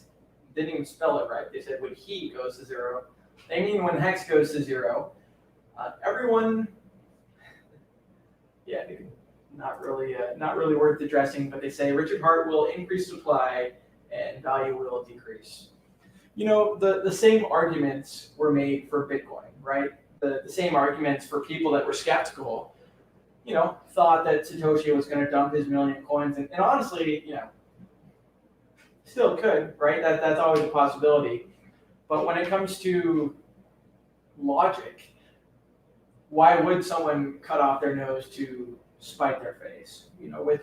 didn't even spell it right. They said when he goes to zero. They mean when Hex goes to zero. Everyone, yeah, dude, not really worth addressing, but they say Richard Hart will increase supply and value will decrease. The same arguments were made for Bitcoin, right? The same arguments for people that were skeptical, thought that Satoshi was going to dump his million coins. And honestly, still could, right? That's always a possibility. But when it comes to logic, why would someone cut off their nose to spite their face?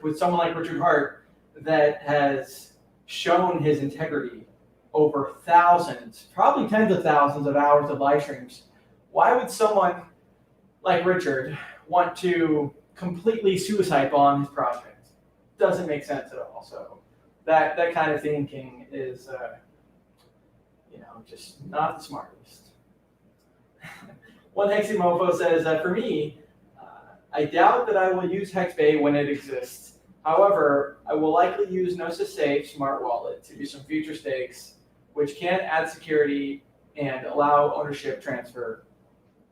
With someone like Richard Hart that has shown his integrity over thousands, probably tens of thousands of hours of live streams, why would someone like Richard want to completely suicide bomb his project? Doesn't make sense at all. So that kind of thinking is, just not the smartest. One Heximofo says, for me, I doubt that I will use HexBay when it exists. However, I will likely use Gnosis Safe Smart Wallet to do some future stakes, which can add security and allow ownership transfer.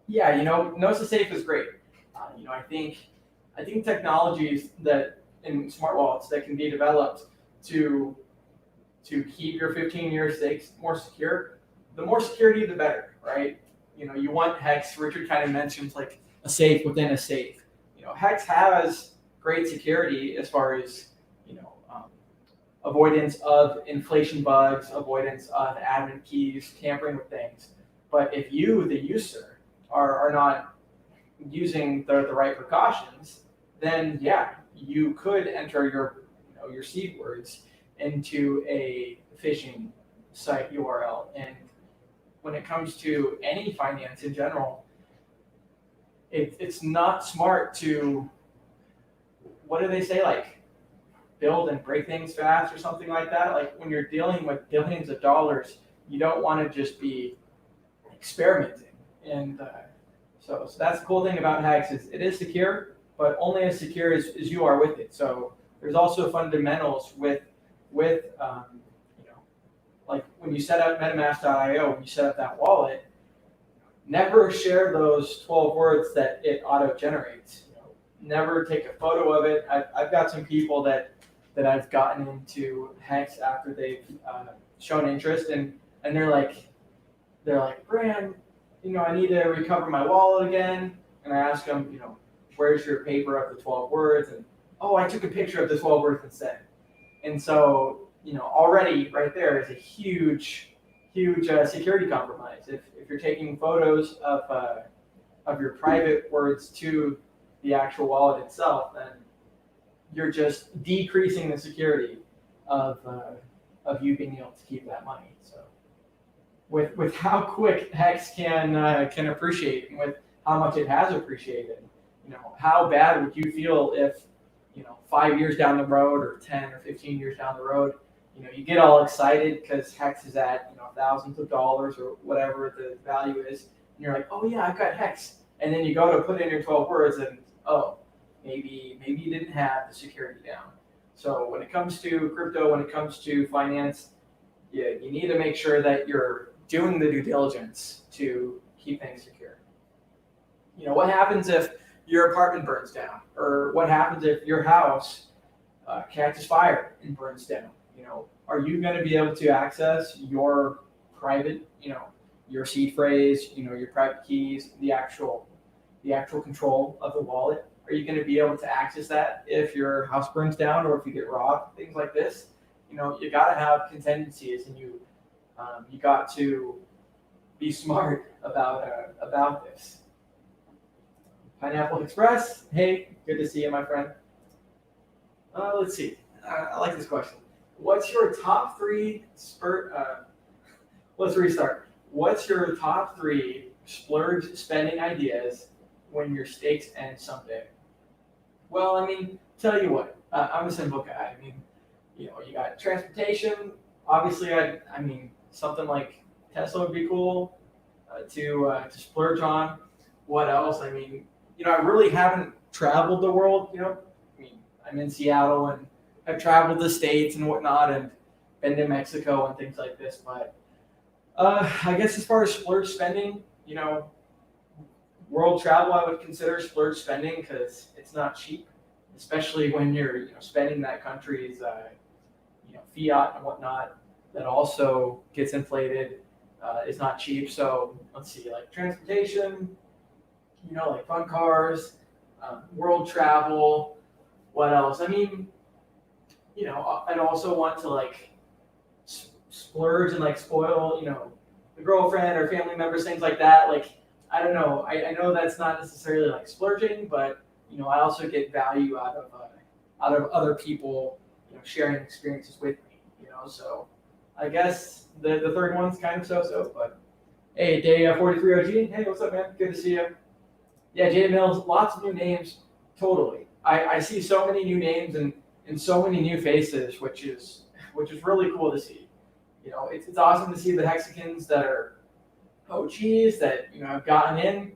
Yeah, Gnosis Safe is great. I think technologies that in smart wallets that can be developed to keep your 15-year stakes more secure, the more security, the better, right? You want Hex. Richard kind of mentioned like a safe within a safe. Hex has great security as far as avoidance of inflation bugs, avoidance of admin keys, tampering with things. But if you, the user, are not using the right precautions, then yeah, you could enter your seed words into a phishing site URL. And when it comes to any finance in general, it's not smart to, what do they say, like build and break things fast or something like that. Like when you're dealing with billions of dollars, you don't want to just be experimenting. And so that's the cool thing about Hex is it is secure, but only as secure as you are with it. So there's also fundamentals with like when you set up MetaMask.io, when you set up that wallet, never share those 12 words that it auto-generates. Never take a photo of it. I've got some people that I've gotten into Hex after they've shown interest, and they're like, Bran, I need to recover my wallet again. And I ask them, where's your paper of the 12 words? And I took a picture of the 12 words instead. And so, already right there is a huge security compromise. If you're taking photos of your private words to the actual wallet itself, then you're just decreasing the security of you being able to keep that money. So with how quick Hex can appreciate and with how much it has appreciated, how bad would you feel if 5 years down the road or 10 or 15 years down the road, you get all excited because Hex is at thousands of dollars or whatever the value is, and you're like, oh yeah, I've got Hex, and then you go to put in your 12 words, and maybe you didn't have the security down. So when it comes to crypto, when it comes to finance, you need to make sure that you're doing the due diligence to keep things secure. What happens if your apartment burns down, or what happens if your house catches fire and burns down? Are you going to be able to access your private, your seed phrase, your private keys, the actual control of the wallet? Are you going to be able to access that if your house burns down or if you get robbed, things like this? You got to have contingencies, and you got to be smart about this. Pineapple Express, hey, good to see you, my friend. Let's see. I like this question. What's your top three let's restart. What's your top three splurge spending ideas when your stakes end someday? Well, tell you what, I'm a simple guy. You got transportation. Obviously, something like Tesla would be cool to splurge on. What else? I really haven't traveled the world. I'm in Seattle and I've traveled the States and whatnot, and been to Mexico and things like this. But I guess as far as splurge spending, world travel I would consider splurge spending because it's not cheap, especially when you're spending that country's fiat and whatnot. That also gets inflated. Is not cheap. So let's see, like transportation, like fun cars, world travel. What else? I'd also want to splurge and spoil, the girlfriend or family members, things like that. I don't know. I know that's not necessarily splurging, but I also get value out of other people, sharing experiences with me. So I guess the third one's kind of so. But hey, day 43 OG. Hey, what's up, man? Good to see you. Yeah, Jay Mills. Lots of new names. Totally. I see so many new names and so many new faces, which is really cool to see. It's awesome to see the Hexicans that are OGs that have gotten in,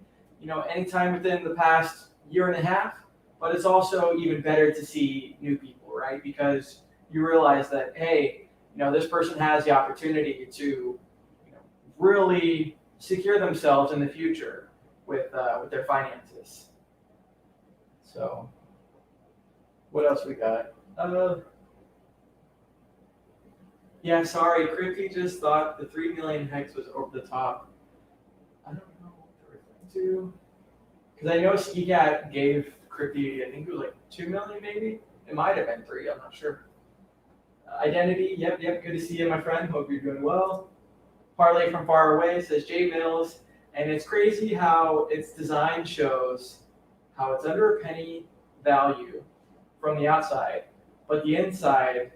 anytime within the past year and a half. But it's also even better to see new people, right? Because you realize that, hey, this person has the opportunity to, really secure themselves in the future with their finances. So, what else we got? Yeah, sorry, Crippy just thought the 3 million hex was over the top. I don't know what they're referring to. Because I know SkiCat gave Crippy, I think it was 2 million maybe? It might have been 3, I'm not sure. Identity, yep, good to see you, my friend. Hope you're doing well. Parlay from far away says Jay Mills, and it's crazy how its design shows how it's under a penny value from the outside, but inside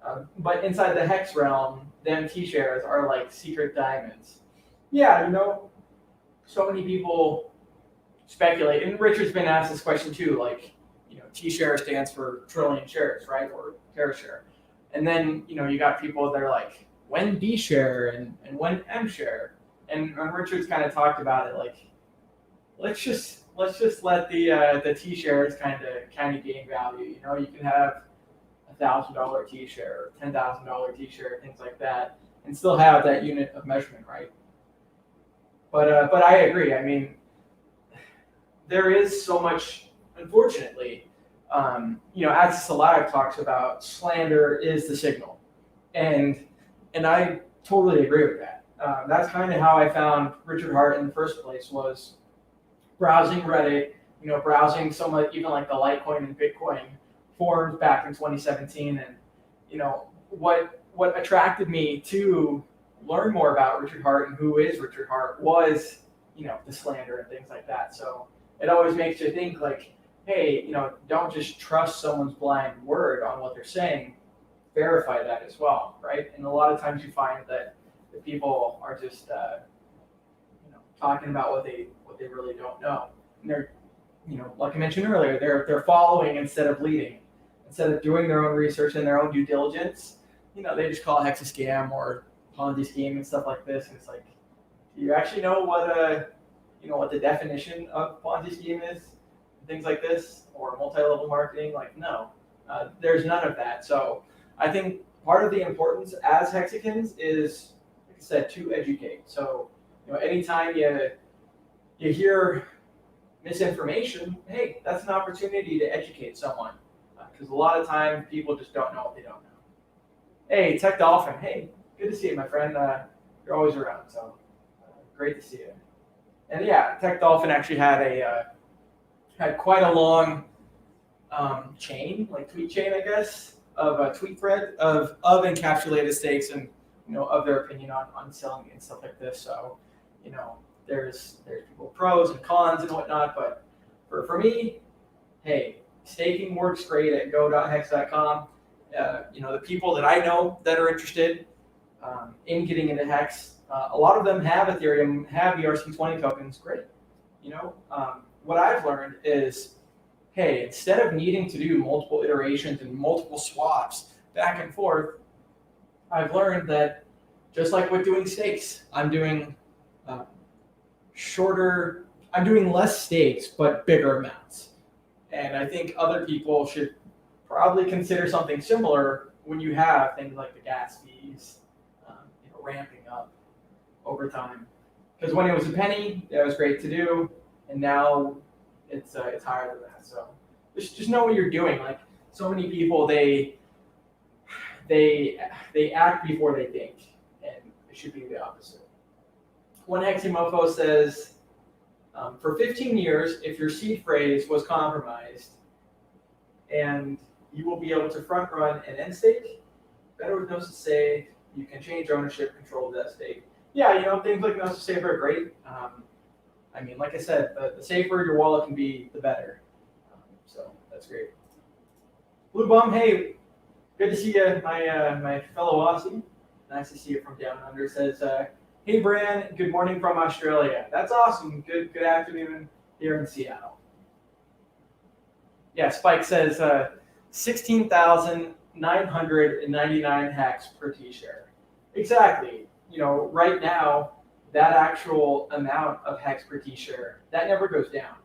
the Hex realm, them T-shares are like secret diamonds. Yeah, so many people speculate, and Richard's been asked this question too, T-share stands for trillion shares, right, or terashare. And then, you got people that are like, when D share and when M share. And Richard's kind of talked about it, let's just let the T shares kind of gain value. You can have $1,000 T share, $10,000 T share, things like that, and still have that unit of measurement, right? But I agree. There is so much, unfortunately. As Alive talks about, slander is the signal, and I totally agree with that. That's kind of how I found Richard Hart in the first place, was browsing Reddit, browsing some even the Litecoin and Bitcoin forums back in 2017, and what attracted me to learn more about Richard Hart and who is Richard Hart was the slander and things like that. So it always makes you think hey, don't just trust someone's blind word on what they're saying. Verify that as well, right? And a lot of times you find that the people are just, talking about what they really don't know, and they're like I mentioned earlier, they're following instead of leading, instead of doing their own research and their own due diligence. They just call Hex a scam or Ponzi scheme and stuff like this. And it's like, do you actually know what the definition of Ponzi scheme is? Things like this, or multi-level marketing? Like, no, there's none of that. So I think part of the importance as Hexicans is, like I said, to educate. So anytime you hear misinformation, hey, that's an opportunity to educate someone, because a lot of times people just don't know what they don't know. Hey, Tech Dolphin, hey, good to see you, my friend. You're always around, so great to see you. And yeah, Tech Dolphin actually had quite a long chain, like tweet chain, I guess, of a tweet thread of encapsulated stakes and of their opinion on selling and stuff like this. So there's people pros and cons and whatnot, but for me, hey, staking works great at go.hex.com. The people that I know that are interested in getting into Hex, a lot of them have Ethereum, have ERC20 tokens. Great. What I've learned is, hey, instead of needing to do multiple iterations and multiple swaps back and forth, I've learned that just like with doing stakes, I'm doing I'm doing less stakes, but bigger amounts. And I think other people should probably consider something similar when you have things like the gas fees ramping up over time. Because when it was a penny, that was great to do, and now it's higher than that. So just know what you're doing. Like, so many people, they act before they think, and it should be the opposite. One Heximofo says, for 15 years, if your seed phrase was compromised, and you will be able to front run an end stake, better with Gnosis Save, you can change ownership control of that stake. Yeah, things like Gnosis Save are great. Like I said, the safer your wallet can be, the better. So that's great. Blue Bum, hey, good to see you, my fellow Aussie. Nice to see you from down under. Says, hey, Bran, good morning from Australia. That's awesome. Good afternoon here in Seattle. Yeah, Spike says 16,999 hex per T-share. Exactly. Right now, that actual amount of hex per T-share, that never goes down.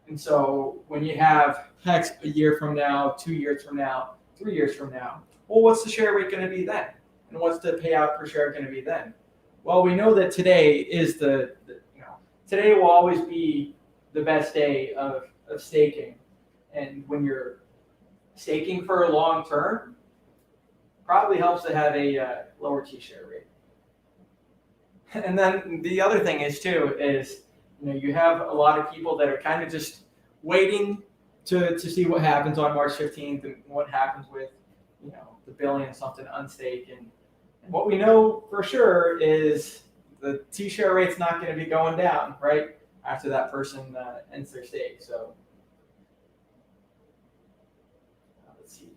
And so when you have hex a year from now, 2 years from now, 3 years from now, well, what's the share rate going to be then? And what's the payout per share going to be then? Well, we know that today is today will always be the best day of staking. And when you're staking for a long term, probably helps to have a lower T-share rate. And then the other thing is you have a lot of people that are kind of just waiting to see what happens on March 15th and what happens with the billion something unstake. And what we know for sure is the T-share rate's not going to be going down right after that person ends their stake. So let's see.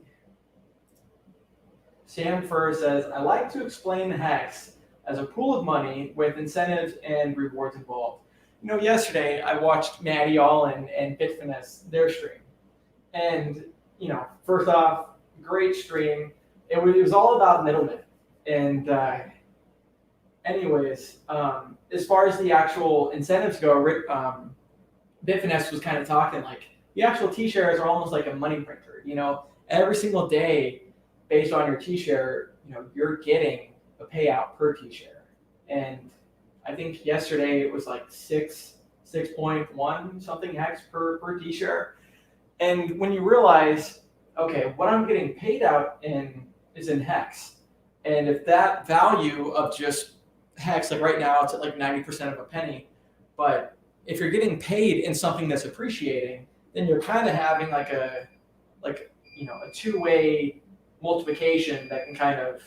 Sam Furr says, I like to explain Hex as a pool of money with incentives and rewards involved. Yesterday I watched Maddie Allin and Bitfinesse, their stream. And, first off, great stream. It was all about middlemen. And anyways, as far as the actual incentives go, Bitfinesse was kind of talking like the actual T-shares are almost like a money printer. Every single day, based on your T-share, you're getting a payout per T-share. And I think yesterday it was like 6.1 something hex per T-share. And when you realize, okay, what I'm getting paid out is in hex. And if that value of just hex, like right now it's at like 90% of a penny, but if you're getting paid in something that's appreciating, then you're kind of having like a two-way multiplication that can kind of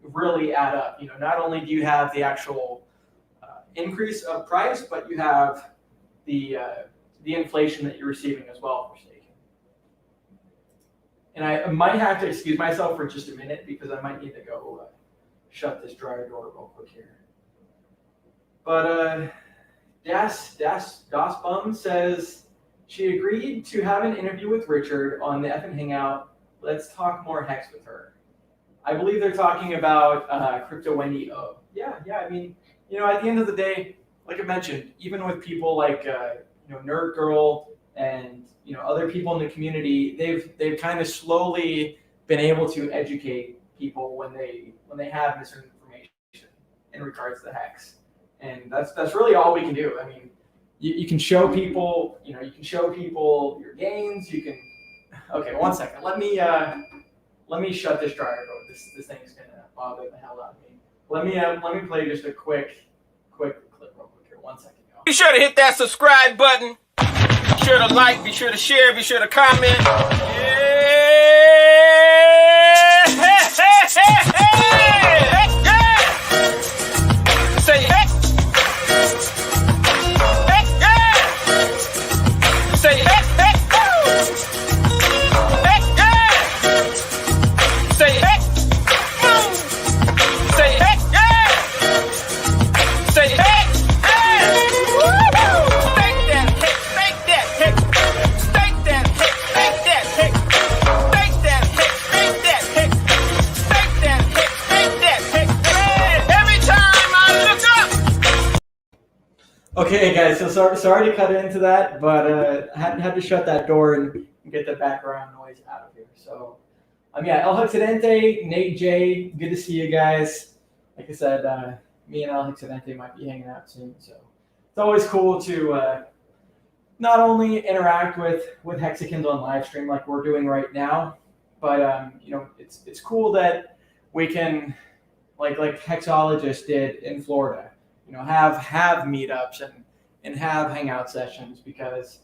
really add up. Not only do you have the actual increase of price, but you have the inflation that you're receiving as well for staking. And I might have to excuse myself for just a minute because I might need to go shut this dryer door real quick here. But Das Bum says, She agreed to have an interview with Richard on the F and Hangout. Let's talk more Hex with her. I believe they're talking about Crypto Wendy O. Yeah. I mean, at the end of the day, like I mentioned, even with people like Nerd Girl and other people in the community, they've kind of slowly been able to educate people when they have misinformation in regards to Hex, and that's really all we can do. I mean, you can show people, you can show people your gains. You can. Okay, 1 second. Let me shut this dryer door. This thing's gonna bother the hell out of me. Let me play just a quick clip real quick here. 1 second, y'all. Be sure to hit that subscribe button. Be sure to like, be sure to share, be sure to comment. Yeah. Say hey. Say hey. Say hey. Say hey. Say hey. Okay, guys. So sorry to cut into that, but had to shut that door and get the background noise out of here. So, yeah, El Hexidente, Nate J, good to see you guys. Like I said, me and El Hexidente might be hanging out soon. So it's always cool to not only interact with Hexicans on Livestream like we're doing right now, but it's cool that we can like Hexologists did in Florida. Have meetups and have hangout sessions, because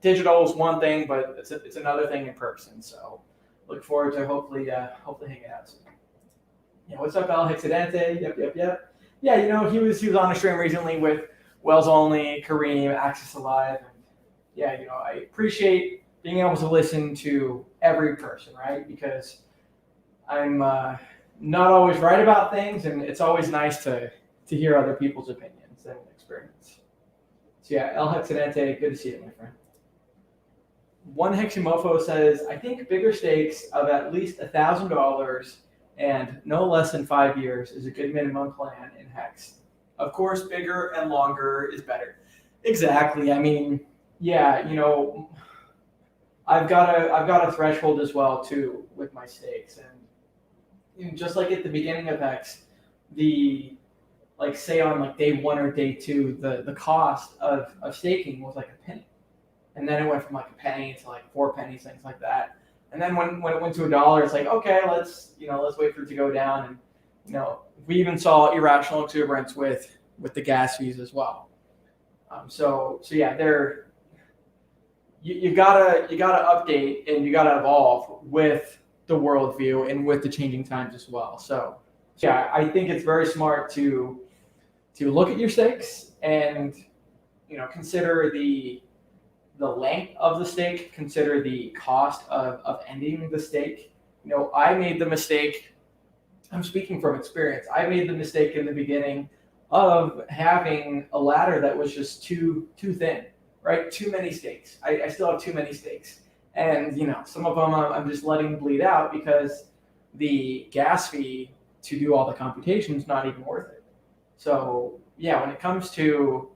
digital is one thing, but it's another thing in person. So look forward to hopefully hanging out soon. Yeah, what's up, El Hexidente? Yep. Yeah, he was on a stream recently with Wells Only, Kareem, Access Alive, and yeah, I appreciate being able to listen to every person, right? Because I'm not always right about things, and it's always nice to hear other people's opinions and experience. So yeah, El Hexidente, good to see you, my friend. One Heximofo says, I think bigger stakes of at least $1,000 and no less than 5 years is a good minimum plan in Hex. Of course, bigger and longer is better. Exactly. I mean, yeah, I've got a threshold as well too with my stakes, and just like at the beginning of Hex, say on day 1 or day 2, the cost of staking was like a penny. And then it went from like a penny to like 4 pennies, things like that. And then when it went to $1, it's like, okay, let's wait for it to go down. And we even saw irrational exuberance with the gas fees as well. So yeah, you gotta update and you gotta evolve with the worldview and with the changing times as well. So yeah, I think it's very smart to look at your stakes and consider the length of the stake, consider the cost of ending the stake. I made the mistake, I'm speaking from experience, I made the mistake in the beginning of having a ladder that was just too thin, right? Too many stakes. I still have too many stakes. And some of them I'm just letting bleed out because the gas fee to do all the computation is not even worth it. So yeah, when it comes to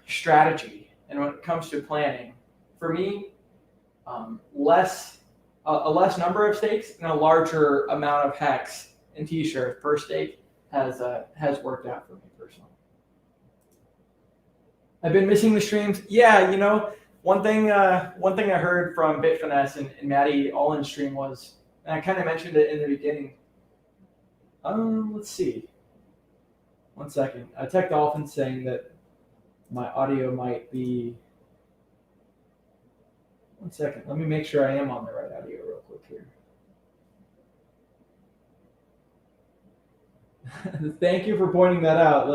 strategy and when it comes to planning, for me, a less number of stakes and a larger amount of hex and t-shirts per stake has worked out for me personally. I've been missing the streams. Yeah, one thing I heard from Bitfinesse and Maddie Allen's stream was, and I kind of mentioned it in the beginning. Let's see. 1 second. Tech Dolphin saying that my audio might be. 1 second. Let me make sure I am on the right audio real quick here. Thank you for pointing that out.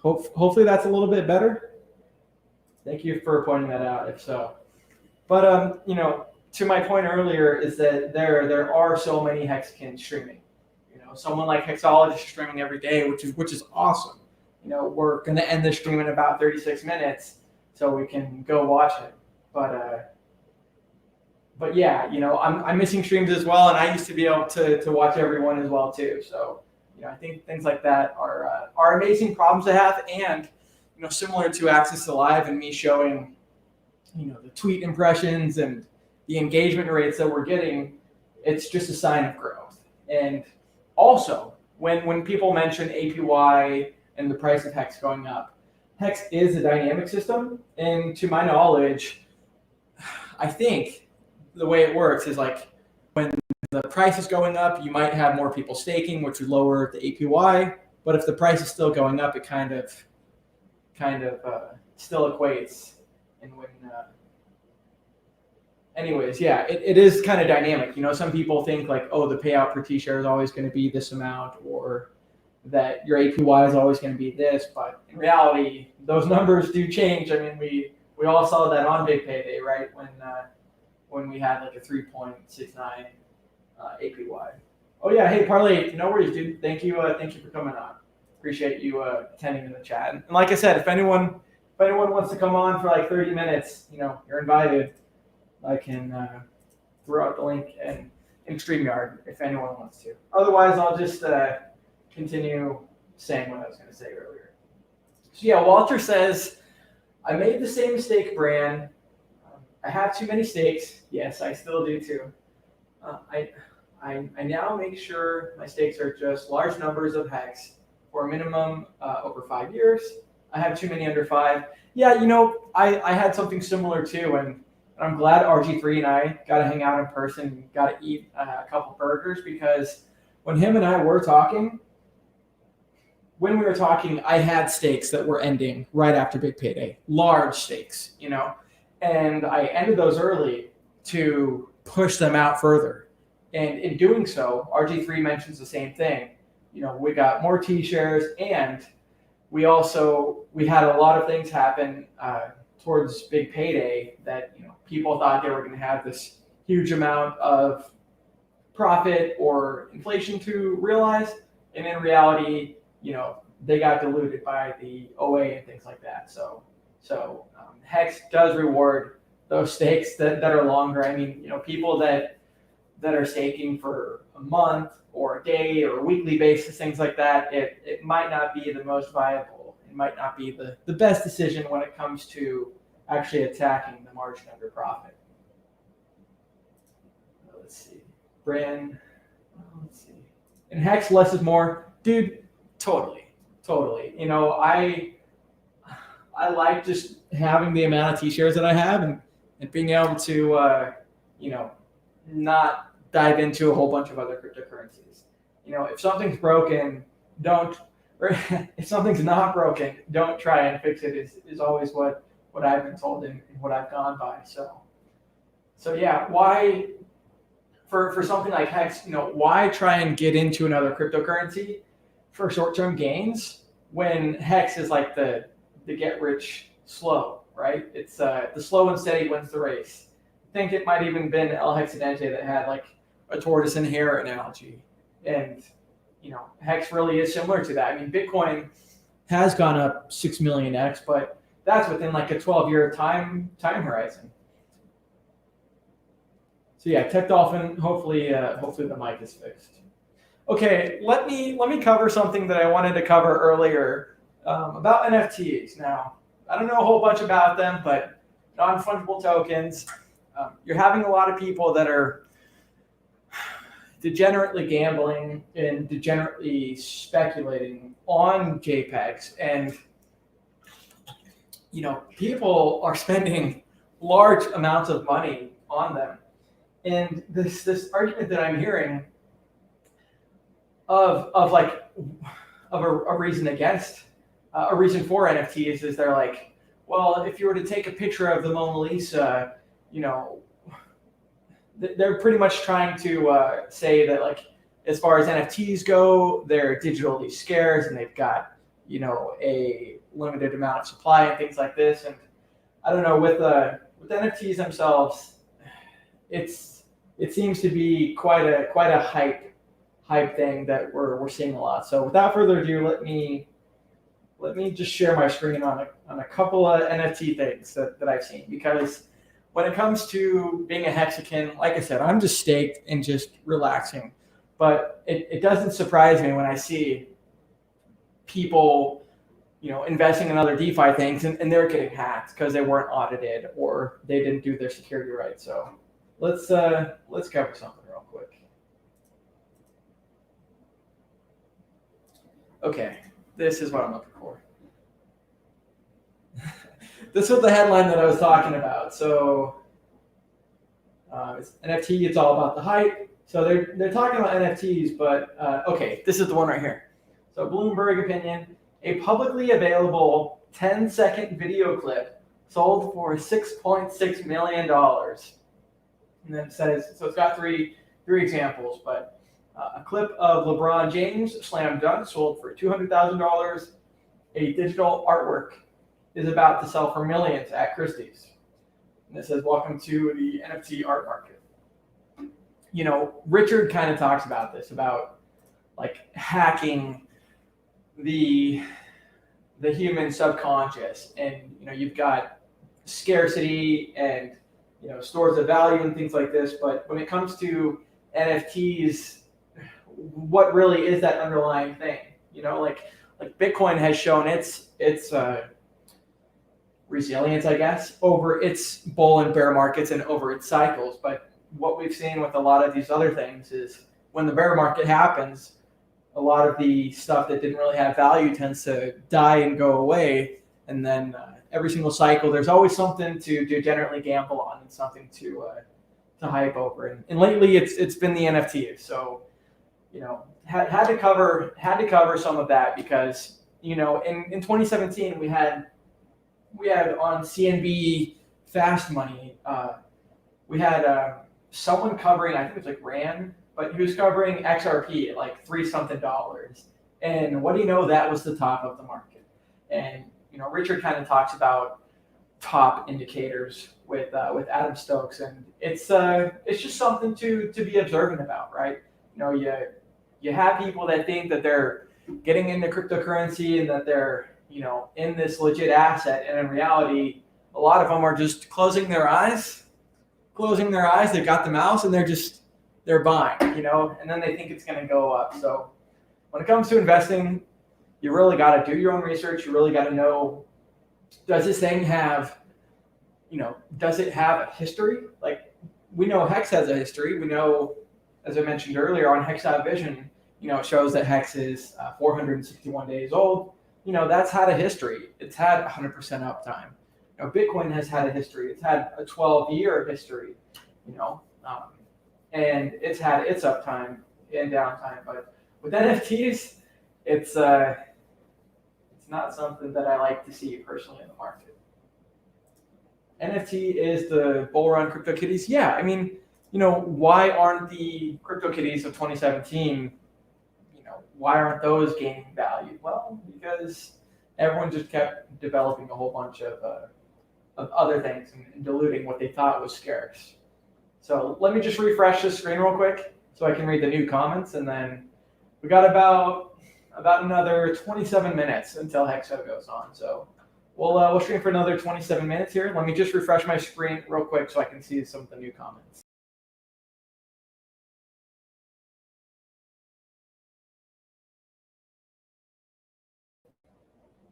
Hopefully that's a little bit better. Thank you for pointing that out, if so. But to my point earlier is that there are so many Hexicans streaming. Someone like Hexologist streaming every day, which is awesome. we're going to end the stream in about 36 minutes so we can go watch it. But yeah, I'm missing streams as well, and I used to be able to watch everyone as well too. So, I think things like that are amazing problems to have, and similar to Access to Live and me showing, the tweet impressions and the engagement rates that we're getting, it's just a sign of growth. And also, when people mention APY and the price of Hex going up, Hex is a dynamic system, and to my knowledge, I think the way it works is like when the price is going up, you might have more people staking, which would lower the APY. But if the price is still going up, it kind of still equates. And anyways, yeah, it is kind of dynamic. Some people think like, oh, the payout per T-share is always going to be this amount, or that your APY is always going to be this. But in reality, those numbers do change. I mean, we all saw that on Big Payday, right? When we had like a 3.69 APY. Oh yeah, hey Parlay, no worries, dude. Thank you for coming on. Appreciate you attending in the chat. And like I said, if anyone wants to come on for like 30 minutes, you're invited. I can throw out the link in StreamYard if anyone wants to. Otherwise, I'll just continue saying what I was going to say earlier. So yeah, Walter says, I made the same mistake, Bran. I have too many stakes. Yes, I still do too. I now make sure my stakes are just large numbers of Hex for a minimum over 5 years. I have too many under 5. Yeah, I had something similar too, and I'm glad RG3 and I got to hang out in person, got to eat a couple burgers, because when him and I were talking, I had stakes that were ending right after Big Payday, large stakes, and I ended those early to push them out further. And in doing so, RG3 mentions the same thing. We got more T-shares, and we had a lot of things happen towards Big Payday that people thought they were going to have this huge amount of profit or inflation to realize, and in reality, they got diluted by the OA and things like that. So Hex does reward those stakes that are longer. I mean, people that are staking for a month or a day or a weekly basis, things like that, it might not be the most viable. It might not be the best decision when it comes to actually attacking the margin under profit. Let's see. Bran, let's see. In Hex, less is more. Dude, totally. I like just having the amount of T-shares that I have and being able to, not dive into a whole bunch of other cryptocurrencies. If something's broken, if something's not broken, don't try and fix it is always what I've been told and what I've gone by. So yeah, why, for something like Hex, why try and get into another cryptocurrency for short-term gains when Hex is like the get rich slow, right? It's the slow and steady wins the race. I think it might even been El Hexidente that had like a tortoise and hare analogy. And, Hex really is similar to that. I mean, Bitcoin has gone up 6 million X, but that's within like a 12-year time horizon. So yeah, Tech Dolphin, hopefully the mic is fixed. Okay, let me cover something that I wanted to cover earlier about NFTs. Now, I don't know a whole bunch about them, but non-fungible tokens, you're having a lot of people that are degenerately gambling and degenerately speculating on JPEGs, and people are spending large amounts of money on them. And this argument that I'm hearing of a reason against a reason for NFTs is they're like, well, if you were to take a picture of the Mona Lisa, they're pretty much trying to say that, like, as far as NFTs go, they're digitally scarce and they've got a limited amount of supply and things like this. And I don't know, with NFTs themselves, it seems to be quite a hype thing that we're seeing a lot. So without further ado, let me let me just share my screen on a couple of NFT things that I've seen, because when it comes to being a Hexican, like I said, I'm just staked and just relaxing. But it doesn't surprise me when I see people, investing in other DeFi things and they're getting hacked because they weren't audited or they didn't do their security right. So let's cover something real quick. Okay, this is what I'm looking for. This was the headline that I was talking about. So it's NFT, it's all about the hype. So they're talking about NFTs, but okay, this is the one right here. So Bloomberg opinion, a publicly available 10-second video clip sold for $6.6 million. And then it says, so it's got three examples, but a clip of LeBron James slam dunk sold for $200,000. A digital artwork is about to sell for millions at Christie's. And it says, welcome to the NFT art market. Richard kind of talks about this, about like hacking the human subconscious, and you've got scarcity and stores of value and things like this. But when it comes to NFTs, what really is that underlying thing? Like Bitcoin has shown its resilience, I guess, over its bull and bear markets and over its cycles. But what we've seen with a lot of these other things is when the bear market happens, a lot of the stuff that didn't really have value tends to die and go away. And then every single cycle, there's always something to degenerately gamble on and something to hype over. And lately, it's been the NFTs. So had to cover some of that, because in 2017 we had on CNB Fast Money, we had someone covering, I think it was like Ran, but he was covering XRP at like $3-something. And what do you know, that was the top of the market. And Richard kind of talks about top indicators with Adam Stokes, and it's just something to be observant about, right? You have people that think that they're getting into cryptocurrency and that they're in this legit asset, and in reality, a lot of them are just closing their eyes. They've got the mouse and they're buying, and then they think it's going to go up. So when it comes to investing, you really got to do your own research. You really got to know, does this thing have, does it have a history? Like, we know Hex has a history. We know, as I mentioned earlier, on Hex.vision, it shows that Hex is 461 days old. That's had a history. It's had 100% uptime. Bitcoin has had a history. It's had a 12-year history, and it's had its uptime and downtime. But with NFTs, it's not something that I like to see personally in the market. NFT is the bull run CryptoKitties. Yeah, I mean, why aren't the CryptoKitties of 2017, why aren't those gaining value? Well, because everyone just kept developing a whole bunch of other things and diluting what they thought was scarce. So let me just refresh this screen real quick so I can read the new comments, and then we got about another 27 minutes until Hexo goes on. So we'll stream for another 27 minutes here. Let me just refresh my screen real quick so I can see some of the new comments.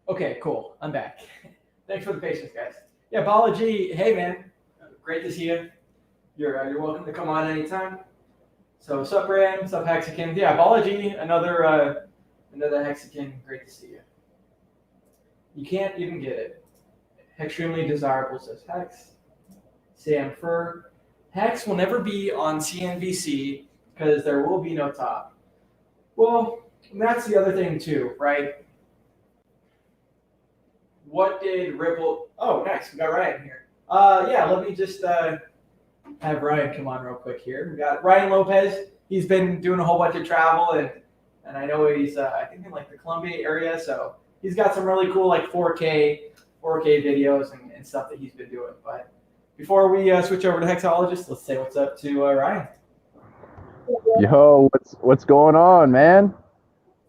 Okay, cool. I'm back. Thanks for the patience, guys. Yeah, Balaji, hey man, great to see you. You're welcome to come on anytime. So, what's up, Bran? What's up, Hexican? Yeah, Balaji, another Hexican. Great to see you. You can't even get it. Extremely desirable, says Hex. Sam Fur. Hex will never be on CNBC because there will be no top. Well, that's the other thing too, right? What did Ripple? Oh, nice. We got Ryan here. Yeah, let me just have Ryan come on real quick here. We got Ryan Lopez. He's been doing a whole bunch of travel, and I know he's I think in like the Columbia area, so he's got some really cool like 4K videos and stuff that he's been doing. But before we switch over to Hexologist, let's say what's up to Ryan. Yo, what's going on, man?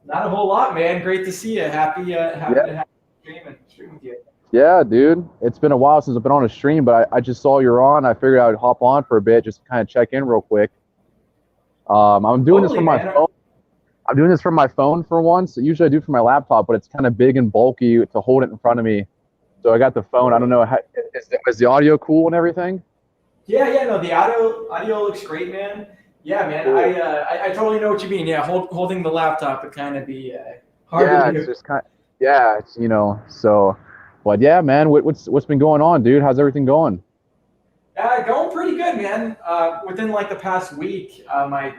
Not a whole lot, man. Great to see you. Happy to have you stream with you. Yeah, dude. It's been a while since I've been on a stream, but I just saw you're on. I figured I would hop on for a bit, just to kind of check in real quick. I'm doing this Totally, from my man. phone. I'm doing this from my phone for once. Usually I do from my laptop, but it's kind of big and bulky to hold it in front of me. So I got the phone. I don't know. Is the audio cool and everything? Yeah. No, the audio looks great, man. Yeah, man. Cool. I totally know what you mean. Yeah, holding the laptop would kind of be hard Yeah, to do. it's just kind of, yeah, it's, so, but yeah, man, what's been going on, dude? How's everything going? Going pretty good, man. Within like the past week,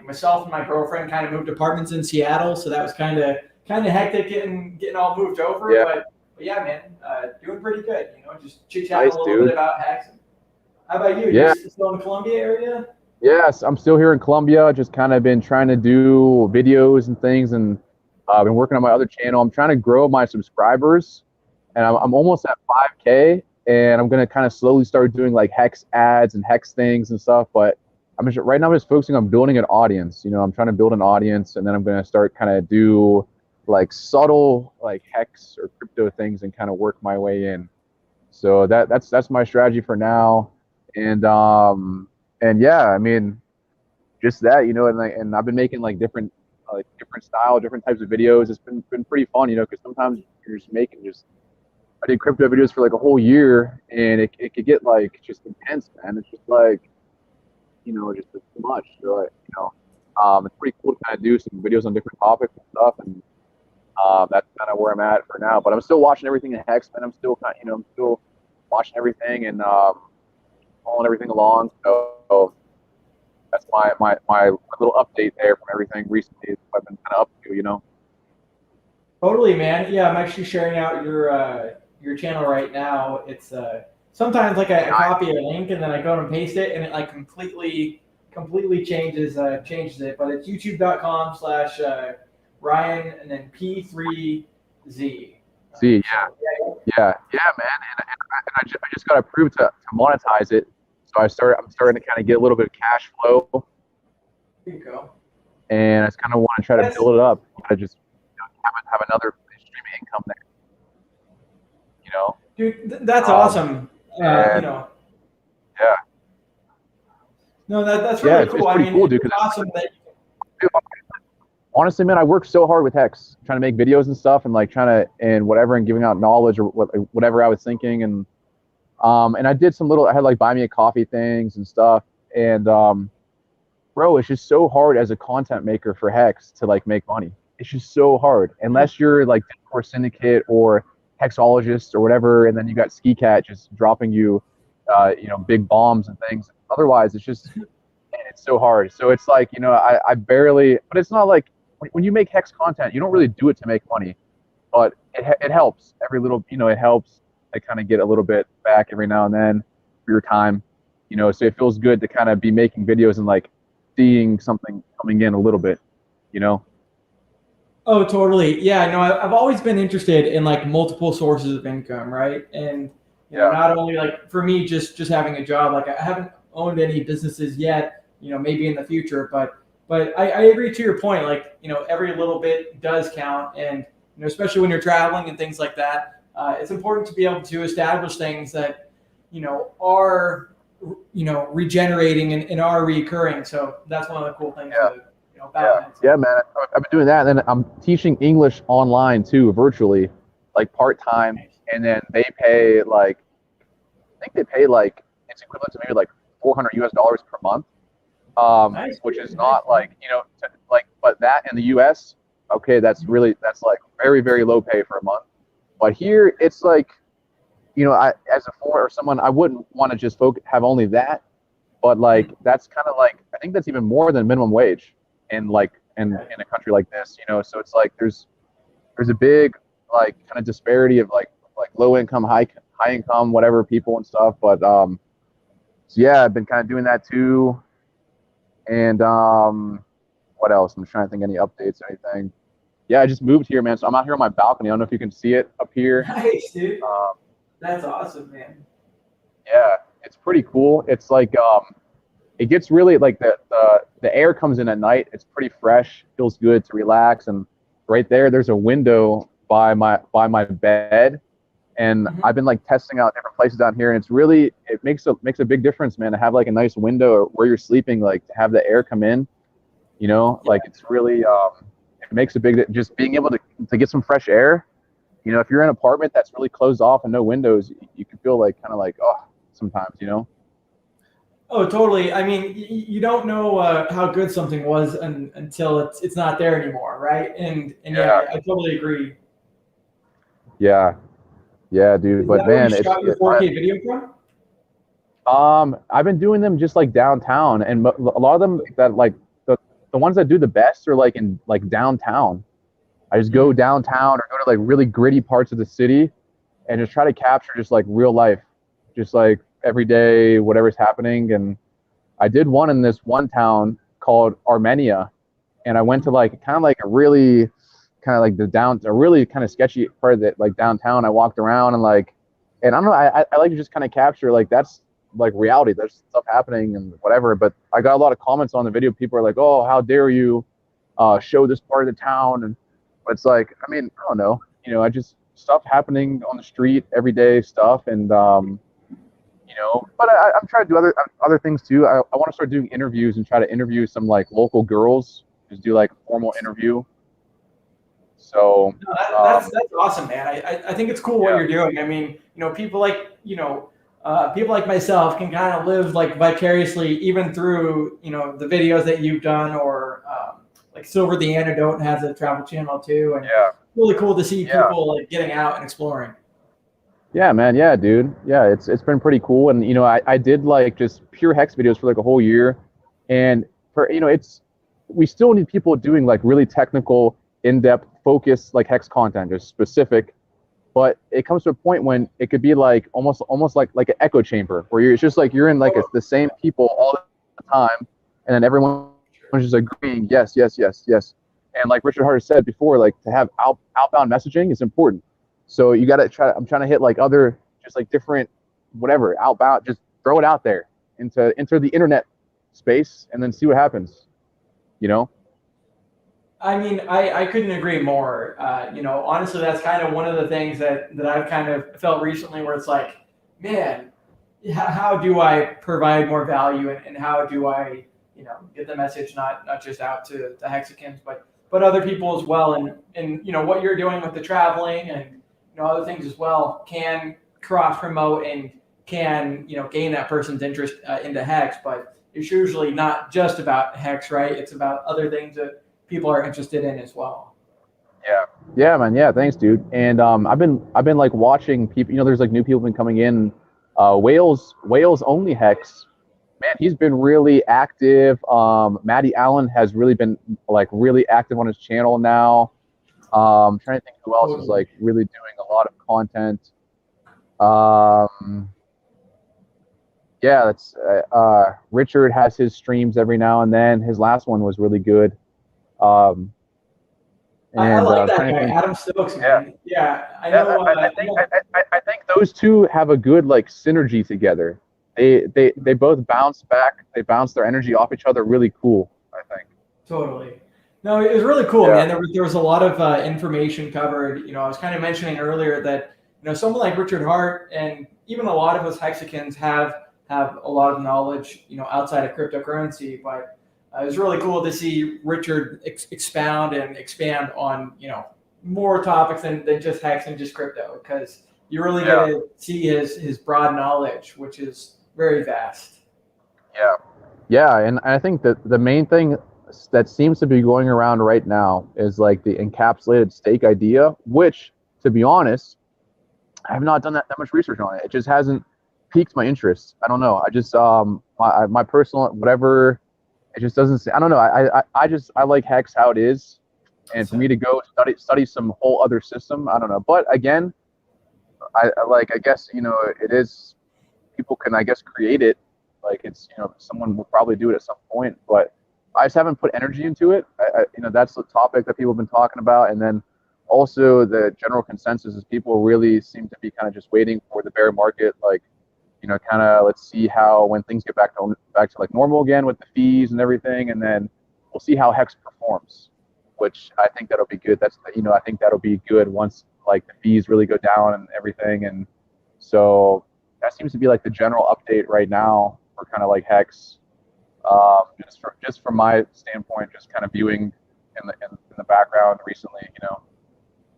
myself and my girlfriend kind of moved apartments in Seattle, so that was kind of hectic getting all moved over. Yeah. But yeah, man, doing pretty good. Just chit chatting Nice, a little bit about Hex. How about you? Yeah. You still in the Columbia area? Yes, I'm still here in Columbia. Just kind of been trying to do videos and things, and I've been working on my other channel. I'm trying to grow my subscribers, and I'm almost at 5K, and I'm gonna kind of slowly start doing like Hex ads and Hex things and stuff. But right now I'm just focusing on building an audience. I'm trying to build an audience, and then I'm gonna start kind of do like subtle like Hex or crypto things and kind of work my way in. So that's my strategy for now, and yeah, I mean, just that, and I've been making like different style, different types of videos. It's been pretty fun, because sometimes you're just making I did crypto videos for like a whole year, and it could get like just intense, man. It's just like, just too much. So, it's pretty cool to kind of do some videos on different topics and stuff, and that's kind of where I'm at for now. But I'm still watching everything in Hex, man. I'm still I'm still watching everything and following everything along. So that's my little update there from everything recently. I've been kind of up to. Totally, man. Yeah, I'm actually sharing out your channel right now. It's sometimes like I copy a link and then I go and paste it, and it like completely changes it. But it's youtube.com/Ryan and then P3Z. See, yeah, man. And I just got approved to monetize it. So I'm starting to kind of get a little bit of cash flow. There you go. And I just kind of want to try to build it up. I just have another stream of income there. Dude, that's awesome. Yeah. No, that's really cool. It's pretty cool, dude. It's awesome that. Honestly, man, I work so hard with Hex, trying to make videos and stuff, and like and giving out knowledge or whatever I was thinking, and I did I had like buy me a coffee things and stuff, and bro, it's just so hard as a content maker for Hex to like make money. It's just so hard unless you're like Discord Syndicate or Hexologist or whatever, and then you got Ski Cat just dropping you, big bombs and things. Otherwise, it's so hard. So it's like, I barely, but it's not like when you make Hex content, you don't really do it to make money, but it helps every little, it helps. I kind of get a little bit back every now and then for your time, so it feels good to kind of be making videos and like seeing something coming in a little bit, Oh, totally. Yeah, no, I've always been interested in like multiple sources of income, right? And not only like for me, just having a job. Like I haven't owned any businesses yet. Maybe in the future, but I agree to your point. Like every little bit does count, and especially when you're traveling and things like that, it's important to be able to establish things that are regenerating and are recurring. So that's one of the cool things. Yeah, man. I've been doing that, and then I'm teaching English online too, virtually, like part time, and then they pay like, I think they pay like it's equivalent to maybe like $400 per month, which is not like but that in the U.S. okay, that's like very very low pay for a month, but here it's like, I as a foreigner or someone, I wouldn't want to just have only that, but like that's kind of like, I think that's even more than minimum wage in a country like this, so it's like there's a big like kind of disparity of like low income, high income, whatever people and stuff. But so yeah, I've been kind of doing that too. And what else? I'm trying to think any updates or anything. Yeah, I just moved here, man. So I'm out here on my balcony. I don't know if you can see it up here. Nice, dude. That's awesome, man. Yeah, it's pretty cool. It's like it gets really like the air comes in at night. It's pretty fresh, feels good to relax, and right there, there's a window by my bed, and I've been like testing out different places down here, and it's really, it makes a big difference, man, to have like a nice window where you're sleeping, like to have the air come in, you know, like it's really it makes a big, just being able to get some fresh air. You know, if you're in an apartment that's really closed off and no windows, you can feel like kind of like, oh, sometimes, you know. Oh, totally. I mean, you don't know how good something was until it's not there anymore, right? And yeah, I totally agree. Yeah, yeah, dude. Is But that where man, you shot your 4K video from? I've been doing them just like downtown, and a lot of them that like the ones that do the best are like in like downtown. I just go downtown or go to like really gritty parts of the city and just try to capture just like real life, just like every day, whatever's happening. And I did one in this one town called Armenia, and I went to like kind of like a really kind of like a really kind of sketchy part of it, like downtown. I walked around and like, and I don't know, I like to just kind of capture like that's like reality. There's stuff happening and whatever. But I got a lot of comments on the video. People are like, "Oh, how dare you show this part of the town?" And it's like, I mean, I don't know, you know, I just stuff happening on the street, everyday stuff, and you know, but I'm trying to do other things too. I want to start doing interviews and try to interview some like local girls, just do like a formal interview. So No, that's awesome, man. I think it's cool what you're doing. I mean, you know, people like myself can kind of live like vicariously even through, you know, the videos that you've done, or like Silver the Antidote has a travel channel too, and it's really cool to see people like getting out and exploring. Yeah, man. Yeah, dude. Yeah, it's been pretty cool. And you know, I did like just pure hex videos for like a whole year, and for, you know, we still need people doing like really technical, in-depth, focused like hex content, just specific. But it comes to a point when it could be like almost like an echo chamber where it's just like you're in like the same people all the time, and then everyone's just agreeing, yes, yes, yes, yes. And like Richard Hart said before, like to have outbound messaging is important. So you got to try. I'm trying to hit like other, just like different, whatever, outbound. Just throw it out there into the internet space, and then see what happens. You know. I mean, I couldn't agree more. You know, honestly, that's kind of one of the things that I've kind of felt recently, where it's like, man, how do I provide more value, and how do I, you know, get the message not just out to the Hexicans, but other people as well, and you know what you're doing with the traveling and, you know, other things as well can cross promote and can, you know, gain that person's interest into Hex. But it's usually not just about Hex, right? It's about other things that people are interested in as well. Yeah, man. Yeah, thanks, dude. And I've been like watching people. You know, there's like new people been coming in. Wales only Hex. Man, he's been really active. Matty Allen has really been like really active on his channel now. I'm trying to think who else is like really doing a lot of content. Yeah, that's Richard has his streams every now and then. His last one was really good. I like that guy, Adam Stokes, man. Yeah, I know. I think those two have a good like synergy together. They both bounce back. They bounce their energy off each other. Really cool, I think. Totally. No, it was really cool, man. There was a lot of information covered. You know, I was kind of mentioning earlier that, you know, someone like Richard Hart and even a lot of us Hexicans have a lot of knowledge, you know, outside of cryptocurrency. But it was really cool to see Richard expound and expand on, you know, more topics than just Hex and just crypto, because you really get to see his broad knowledge, which is very vast. Yeah, and I think that the main thing that seems to be going around right now is like the encapsulated stake idea, which, to be honest, I have not done that much research on it. It just hasn't piqued my interest. I don't know. I just my personal whatever. It just doesn't. I don't know. I like Hex how it is, and for me to go study some whole other system, I don't know. But again, I guess, you know, it is, people can, I guess, create it. Like, it's, you know, someone will probably do it at some point, but I just haven't put energy into it. You know, that's the topic that people have been talking about. And then also the general consensus is people really seem to be kind of just waiting for the bear market. Like, you know, kind of let's see how, when things get back to like normal again with the fees and everything. And then we'll see how Hex performs, which I think that'll be good. That's, I think that'll be good once like the fees really go down and everything. And so that seems to be like the general update right now for kind of like Hex. Just from my standpoint, just kind of viewing in the background recently,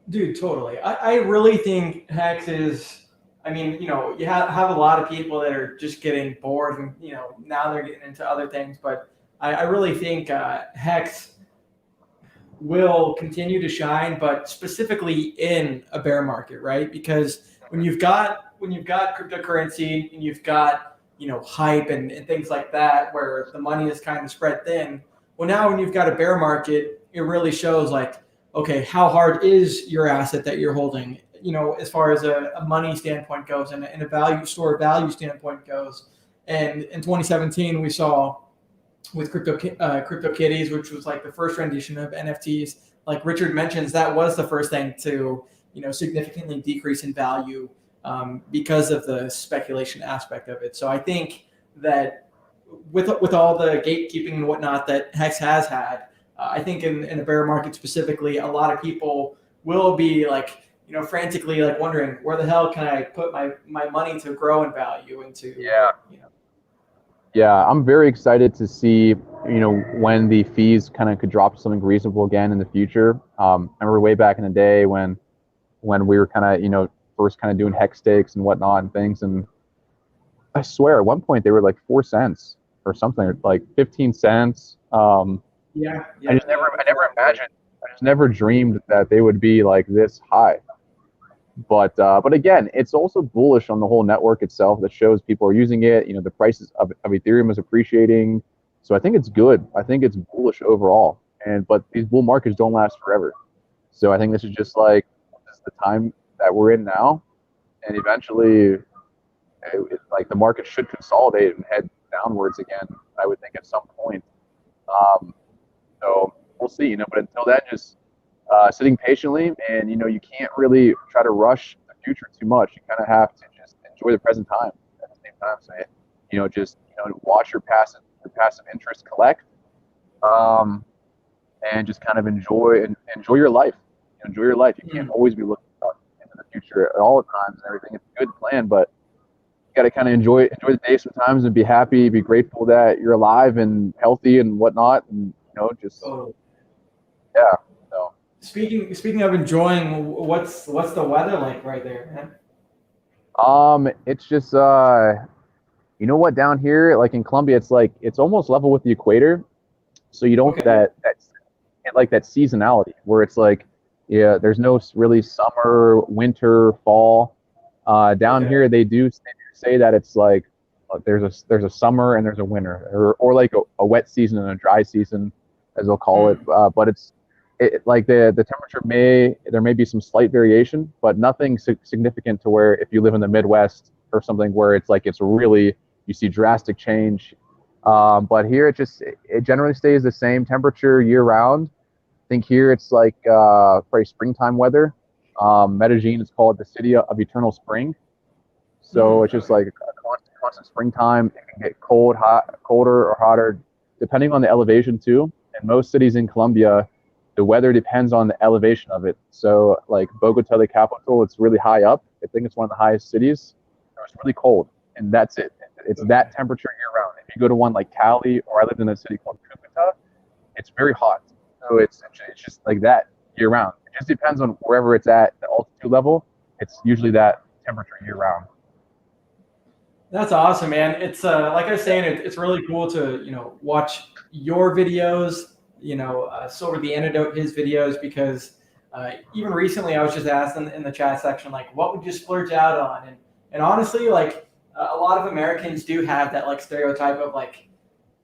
Dude, totally. I really think Hex is, I mean, you have a lot of people that are just getting bored and, now they're getting into other things. But I really think Hex will continue to shine, but specifically in a bear market, right? Because when you've got cryptocurrency and you've got hype and things like that, where the money is kind of spread thin. Well, now when you've got a bear market, it really shows like, okay, how hard is your asset that you're holding? As far as a money standpoint goes, and a store value standpoint goes. And in 2017, we saw with CryptoKitties, which was like the first rendition of NFTs, like Richard mentions, that was the first thing to significantly decrease in value because of the speculation aspect of it. So I think that with all the gatekeeping and whatnot that Hex has had, I think in a bear market specifically, a lot of people will be like frantically like wondering where the hell can I put my money to grow in value and to Yeah, I'm very excited to see, when the fees kind of could drop to something reasonable again in the future. I remember way back in the day when we were kind of, first kind of doing hex stakes and whatnot and things. And I swear at one point they were like 4 cents or something, like 15 cents. I never imagined, I just never dreamed that they would be like this high. But again, it's also bullish on the whole network itself. That shows people are using it. The prices of Ethereum is appreciating, so I think it's good. I think it's bullish overall. But these bull markets don't last forever, so I think this is just like the time that we're in now, and eventually, like the market should consolidate and head downwards again. I would think at some point. So we'll see. But until then, just sitting patiently, and you can't really try to rush the future too much. You kind of have to just enjoy the present time at the same time. So just watch your passive interest collect, and just kind of enjoy your life. Enjoy your life. You can't always be looking out into the future at all times and everything. It's a good plan, but you got to kind of enjoy the day sometimes and be happy, be grateful that you're alive and healthy and whatnot, and yeah. So. Speaking of enjoying, what's the weather like right there, man? It's just what, down here, like in Colombia, it's almost level with the equator, so you don't get that seasonality where it's like, there's no really summer, winter, fall. Down here they do say that it's like there's a summer and there's a winter, or like a wet season and a dry season, as they'll call it. But it's like the temperature there may be some slight variation, but nothing significant to where if you live in the Midwest or something where it's like you see drastic change. But here it generally stays the same temperature year round. I think here it's like probably springtime weather. Medellin is called the city of eternal spring. So it's just like a constant springtime. It can get colder or hotter, depending on the elevation too. In most cities in Colombia, the weather depends on the elevation of it. So like Bogota, the capital, it's really high up. I think it's one of the highest cities. It's really cold, and that's it. It's that temperature year round. If you go to one like Cali, or I lived in a city called Cúcuta, it's very hot. So it's just like that year round. It just depends on wherever it's at, the altitude level. It's usually that temperature year round. That's awesome, man. It's like I was saying, it's really cool to watch your videos. Silver the Antidote, his videos, because even recently I was just asked in the chat section, like, what would you splurge out on? And honestly, like a lot of Americans do have that like stereotype of like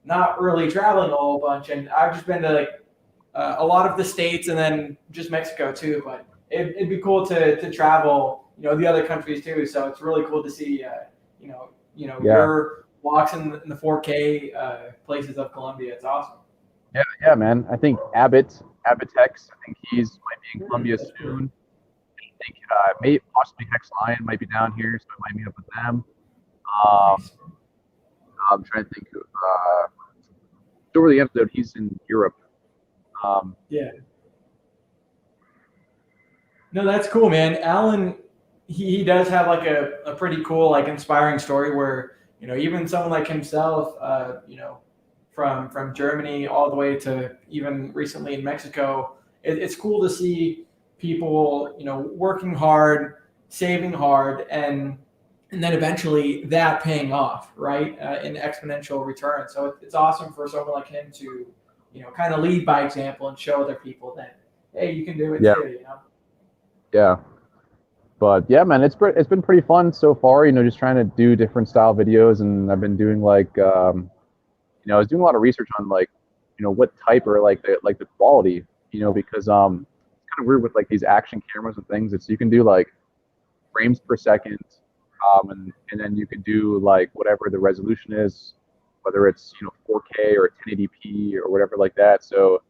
not really traveling a whole bunch. And I've just been to like a lot of the States and then just Mexico too. But it'd be cool to travel, the other countries too. So it's really cool to see, your walks in the 4K places of Colombia. It's awesome. Yeah, man. I think Abbott Hex, I think he's might be in Colombia soon. I think maybe possibly Hex Lion might be down here, so I might meet up with them. I'm trying to think of Silver the Antidote, he's in Europe. No, that's cool, man. Alan, he does have like a pretty cool, like inspiring story where, even someone like himself, from Germany all the way to even recently in Mexico, it's cool to see people, working hard, saving hard, and then eventually that paying off, right, in exponential return. So it's awesome for someone like him to, kind of lead by example and show other people that, hey, you can do it Yeah. too. Yeah. But yeah, man, it's been pretty fun so far. Just trying to do different style videos, and I've been doing like, I was doing a lot of research on like, what type or like the quality, because it's kind of weird with like these action cameras and things. It's you can do like frames per second, and then you can do like whatever the resolution is, whether it's 4K or 1080p or whatever like that. So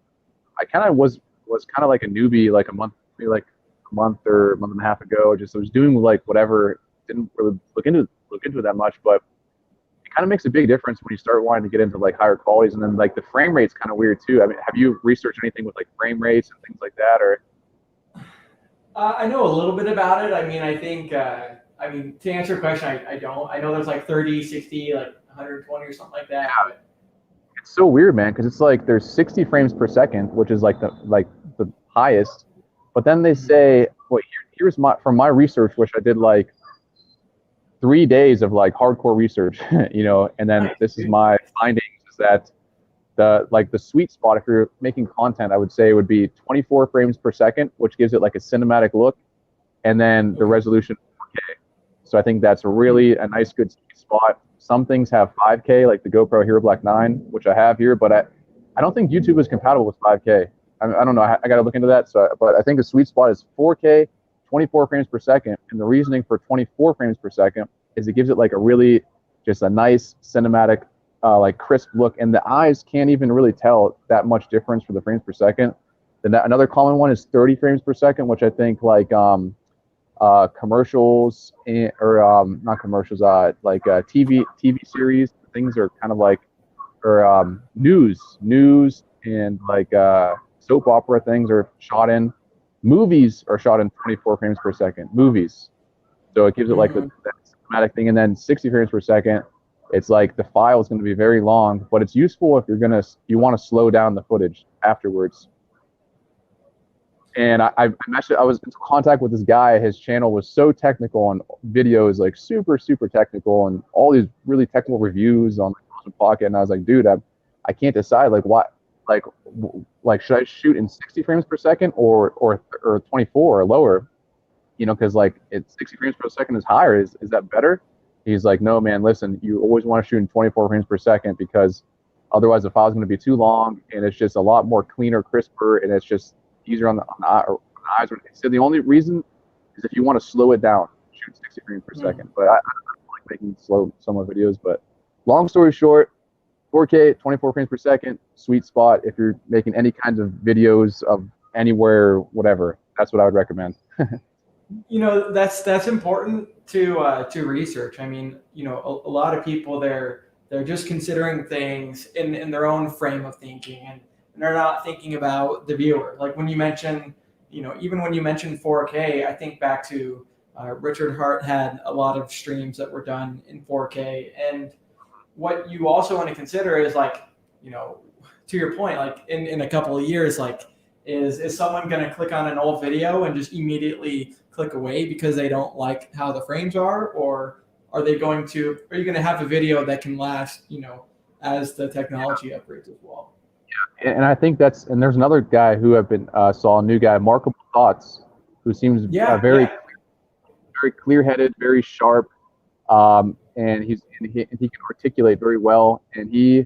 I kind of was kind of like a newbie like a month, maybe like a month or a month and a half ago. Just I was doing like whatever, didn't really look into it that much, but it kind of makes a big difference when you start wanting to get into like higher qualities. And then like the frame rate's kind of weird too. I mean, have you researched anything with like frame rates and things like that, or? I know a little bit about it. I mean, I think, to answer your question, I don't. I know there's like 30, 60, like 120 or something like that. Yeah. But It's so weird, man, because it's like there's 60 frames per second, which is like the highest. But then they say, well, here's from my research, which I did like 3 days of like hardcore research, and then this is my findings is that the sweet spot, if you're making content, I would say would be 24 frames per second, which gives it like a cinematic look, and then the resolution 4K. So I think that's really a nice good sweet spot. Some things have 5K, like the GoPro Hero Black 9, which I have here, but I don't think YouTube is compatible with 5K. I don't know. I got to look into that. But I think the sweet spot is 4K, 24 frames per second. And the reasoning for 24 frames per second is it gives it like just a nice cinematic, like crisp look. And the eyes can't even really tell that much difference for the frames per second. Then another common one is 30 frames per second, which I think like commercials or not commercials, like TV series things are kind of like, or news and like soap opera things are shot in. Movies are shot in 24 frames per second. Movies, so it gives it like that cinematic thing. And then 60 frames per second, it's like the file is going to be very long, but it's useful if you want to slow down the footage afterwards. And I was in contact with this guy. His channel was so technical, and video is like super, super technical, and all these really technical reviews on the Pocket. And I was like, dude, I can't decide like what, like should I shoot in 60 frames per second or 24 or lower? Because like it's 60 frames per second is higher. Is that better? He's like, no, man. Listen, you always want to shoot in 24 frames per second because otherwise the file is going to be too long, and it's just a lot more cleaner, crisper, and it's just easier on the eyes. So the only reason is if you want to slow it down, shoot 60 frames per second. But I don't like making slow some videos. But long story short, 4K, 24 frames per second, sweet spot if you're making any kinds of videos of anywhere, whatever. That's what I would recommend. That's important to research. I mean, a lot of people they're just considering things in their own frame of thinking, and they're not thinking about the viewer. Like when you mention, even when you mention 4K, I think back to Richard Hart had a lot of streams that were done in 4K. And what you also want to consider is like, to your point, like in a couple of years, like is someone going to click on an old video and just immediately click away because they don't like how the frames are? Or are you going to have a video that can last, as the technology upgrades as well? And I think and there's another guy who saw a new guy, Markable Thoughts, who seems very clear-headed, very sharp, and he can articulate very well. And he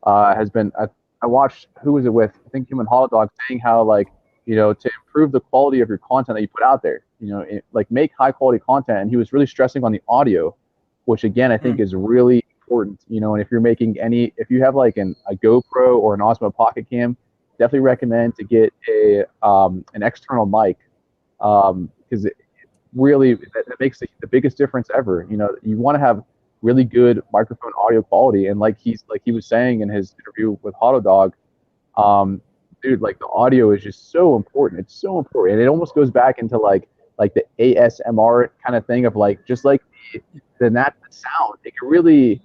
has been. I watched, who was it with? I think him and Holodog saying how like to improve the quality of your content that you put out there, like make high-quality content. And he was really stressing on the audio, which again I think is really important, and if you're making if you have like a GoPro or an Osmo Pocket Cam, definitely recommend to get an external mic, because it really that makes the biggest difference ever. You want to have really good microphone audio quality, and like he was saying in his interview with Holodog, dude, like the audio is just so important. It's so important, and it almost goes back into like the ASMR kind of thing of like just like the sound. It can really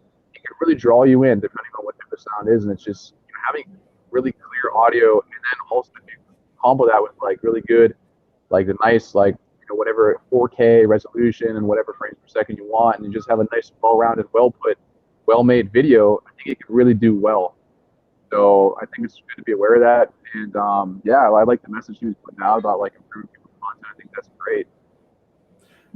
draw you in depending on what the sound is, and it's just having really clear audio, and then also if you combo that with like really good, like the nice like whatever 4K resolution and whatever frames per second you want, and you just have a nice, well-rounded, well-made video. I think it can really do well. So I think it's good to be aware of that. And yeah, I like the message he was putting out about like improving people's content. I think that's great.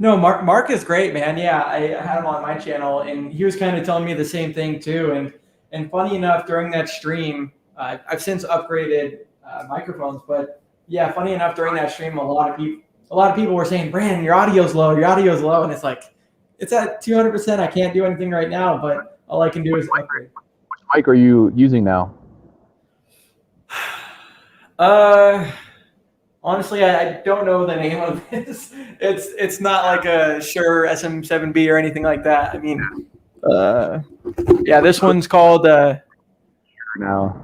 No, Mark is great, man. Yeah, I had him on my channel, and he was kind of telling me the same thing too. And funny enough, during that stream, I've since upgraded microphones, but yeah, funny enough, during that stream, a lot of people were saying, "Brandon, your audio's low, and it's like, it's at 200%. I can't do anything right now, but all I can do is upgrade. Which mic are you using now? Honestly, I don't know the name of this. It's not like a Shure SM7B or anything like that. I mean, yeah, this one's called. Now.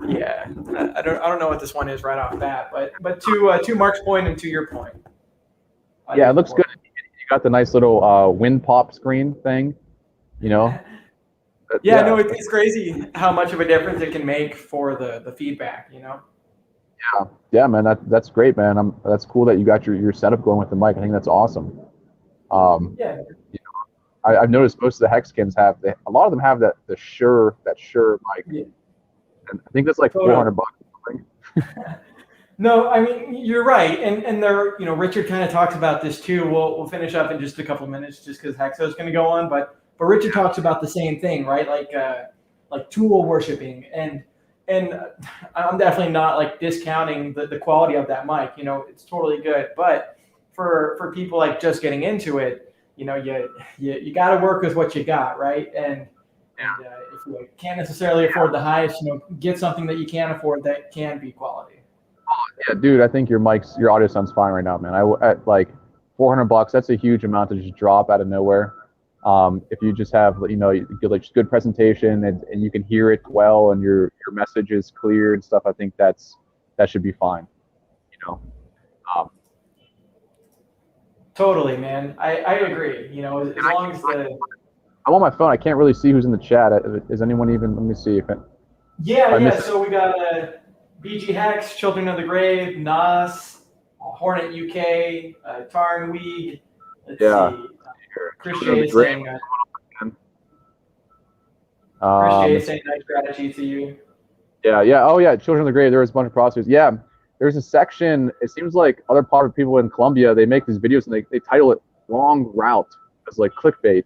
Yeah, I don't know what this one is right off the bat, but to Mark's point and to your point. Yeah, it looks good. You got the nice little wind pop screen thing, Yeah, no, it's crazy how much of a difference it can make for the feedback. Yeah, man, that's great, man. That's cool that you got your setup going with the mic. I think that's awesome. Yeah. I've noticed most of the Hexicans a lot of them have the Shure mic. Yeah. And I think that's like $400 or something. No, I mean, you're right, and there, Richard kind of talks about this too. We'll finish up in just a couple minutes, just because Hexo's going to go on, but Richard talks about the same thing, right? Like tool worshiping, and I'm definitely not like discounting the quality of that mic. It's totally good, but for people like just getting into it, you got to work with what you got, right? And if you can't necessarily afford the highest, get something that you can afford that can be quality. Yeah, dude, I think your audio sounds fine right now, man. At like $400, that's a huge amount to just drop out of nowhere. If you just have, just good presentation and you can hear it well and your message is clear and stuff, I think that should be fine. Totally, man. I agree. As long as I'm on my phone. I can't really see who's in the chat. Is anyone even? Let me see if it. Yeah. So we got BG Hex, Children of the Grave, Nas, Hornet UK, Tarn Weed. Let's see. Chris J saying. Chris J saying nice gratitude to you. Yeah. Oh yeah, Children of the Grave. There was a bunch of prostitutes. Yeah. There's a section. It seems like other part of people in Colombia, they make these videos and they title it "Wrong Route" as like clickbait.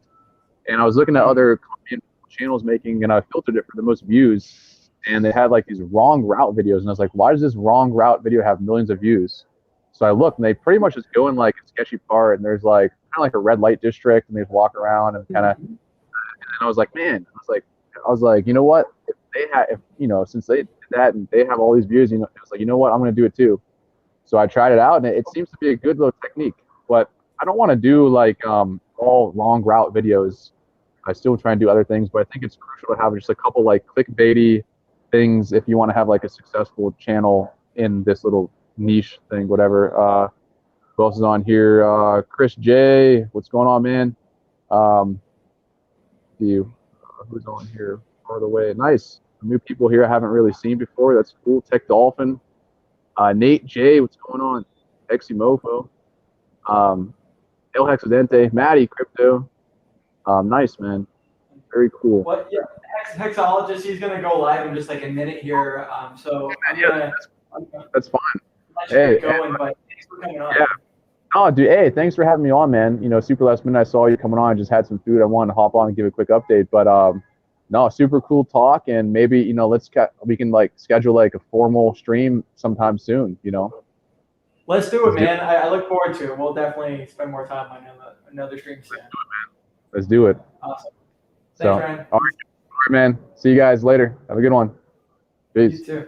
And I was looking at other Colombian channels making, and I filtered it for the most views, and they had like these wrong route videos, and I was like, why does this wrong route video have millions of views? So I looked, and they pretty much just go in like a sketchy part, and there's like kind of like a red light district, and they just walk around and kind of. And I was like, man, I was like, you know what? If they had, since they did that and they have all these views, I was like, you know what? I'm gonna do it too. So I tried it out, and it seems to be a good little technique, but I don't want to do like all wrong route videos. I still try and do other things, but I think it's crucial to have just a couple like clickbaity things if you want to have like a successful channel in this little niche thing, whatever. Who else is on here? Chris J. What's going on, man? Who's on here? Far away. Nice. New people here I haven't really seen before. That's cool. Tech Dolphin. Nate J. What's going on? Exy Mofo. El Hexadente. Maddie Crypto. Nice, man. Very cool. Well, yeah, Hexologist, he's going to go live in just like a minute here. So that's fine. Hey, going, but thanks for coming on. Yeah. Oh, dude, hey, thanks for having me on, man. Super last minute I saw you coming on. I just had some food. I wanted to hop on and give a quick update. But no, super cool talk, and maybe we can like schedule like a formal stream sometime soon. Let's do it, man. I look forward to it. We'll definitely spend more time on another stream soon. Let's do it. Awesome. Thanks, Ryan. All right, man. See you guys later. Have a good one. Peace. You too.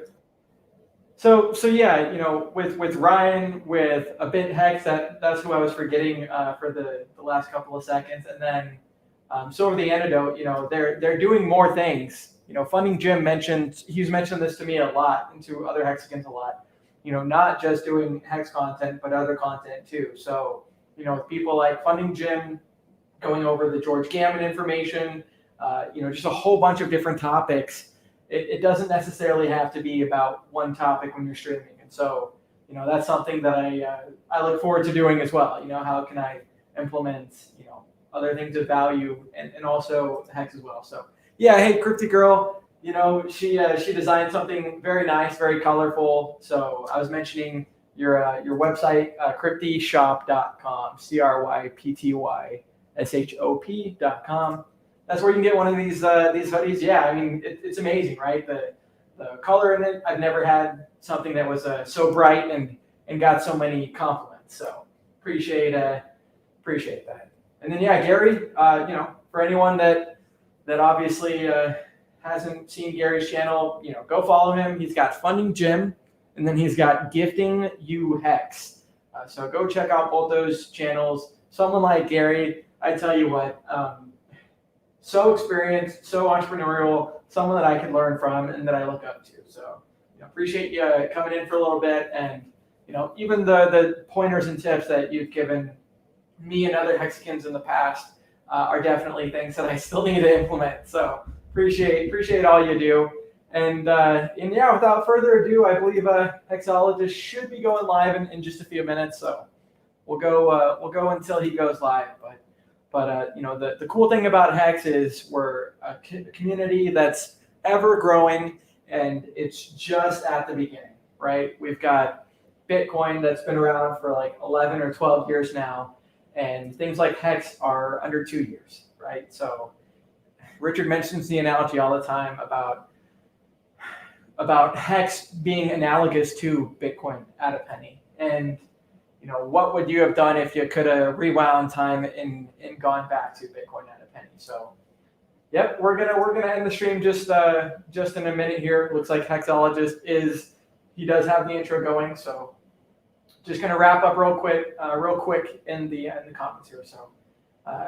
So yeah, with Ryan, with a bit Hex, that's who I was forgetting for the last couple of seconds, and then so over the antidote, they're doing more things, Funding Jim he's mentioned this to me a lot and to other Hexicans a lot. Not just doing Hex content, but other content too. So, people like Funding Jim going over the George Gammon information, just a whole bunch of different topics. It doesn't necessarily have to be about one topic when you're streaming. And so, that's something that I look forward to doing as well. How can I implement, other things of value and also Hex as well. So yeah, hey, Cryptic Girl, she designed something very nice, very colorful. So I was mentioning your website, cryptyshop.com, cryptyshop.com. That's where you can get one of these hoodies. Yeah, I mean, it's amazing, right? The color in it, I've never had something that was so bright and got so many compliments. So appreciate that. And then yeah, Gary, for anyone that obviously hasn't seen Gary's channel, go follow him. He's got Funding Jim, and then he's got Gifting You Hex. So go check out both those channels. Someone like Gary, I tell you what, so experienced, so entrepreneurial, someone that I can learn from and that I look up to. So appreciate you coming in for a little bit, and even the pointers and tips that you've given me and other Hexicans in the past are definitely things that I still need to implement. So appreciate all you do. And yeah, without further ado, I believe Hexologist should be going live in just a few minutes. So we'll go until he goes live. But the cool thing about Hex is we're a community that's ever growing, and it's just at the beginning, right? We've got Bitcoin that's been around for like 11 or 12 years now, and things like Hex are under 2 years, right? So Richard mentions the analogy all the time about Hex being analogous to Bitcoin at a penny. And what would you have done if you could have rewound time and gone back to Bitcoin at a penny? So yep, we're gonna end the stream just in a minute here. Looks like Hexologist he does have the intro going, so just gonna wrap up real quick in the comments here. So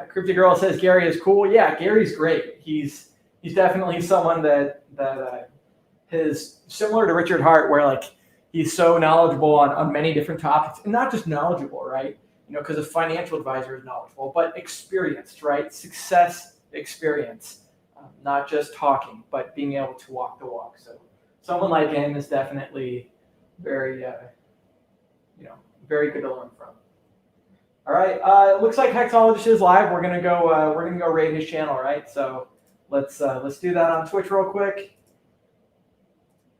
Cryptic Girl says Gary is cool. Yeah, Gary's great. He's definitely someone that is similar to Richard Hart, where like he's so knowledgeable on many different topics, and not just knowledgeable, right? Because a financial advisor is knowledgeable, but experienced, right? Success experience, not just talking, but being able to walk the walk. So someone like him is definitely very, very good to learn from. All right, it looks like Hexologist is live. We're gonna go raid his channel, right? So let's do that on Twitch real quick.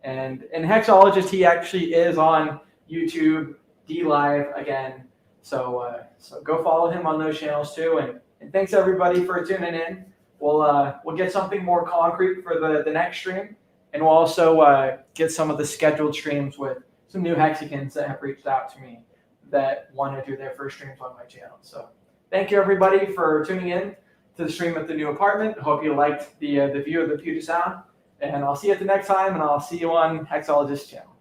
And Hexologist, he actually is on YouTube, DLive again. So go follow him on those channels too. And thanks everybody for tuning in. We'll get something more concrete for the next stream, and we'll also get some of the scheduled streams with some new Hexicans that have reached out to me that want to do their first streams on my channel. So thank you everybody for tuning in to the stream at the new apartment. Hope you liked the view of the Puget Sound. And I'll see you at the next time, and I'll see you on Hexologist's channel.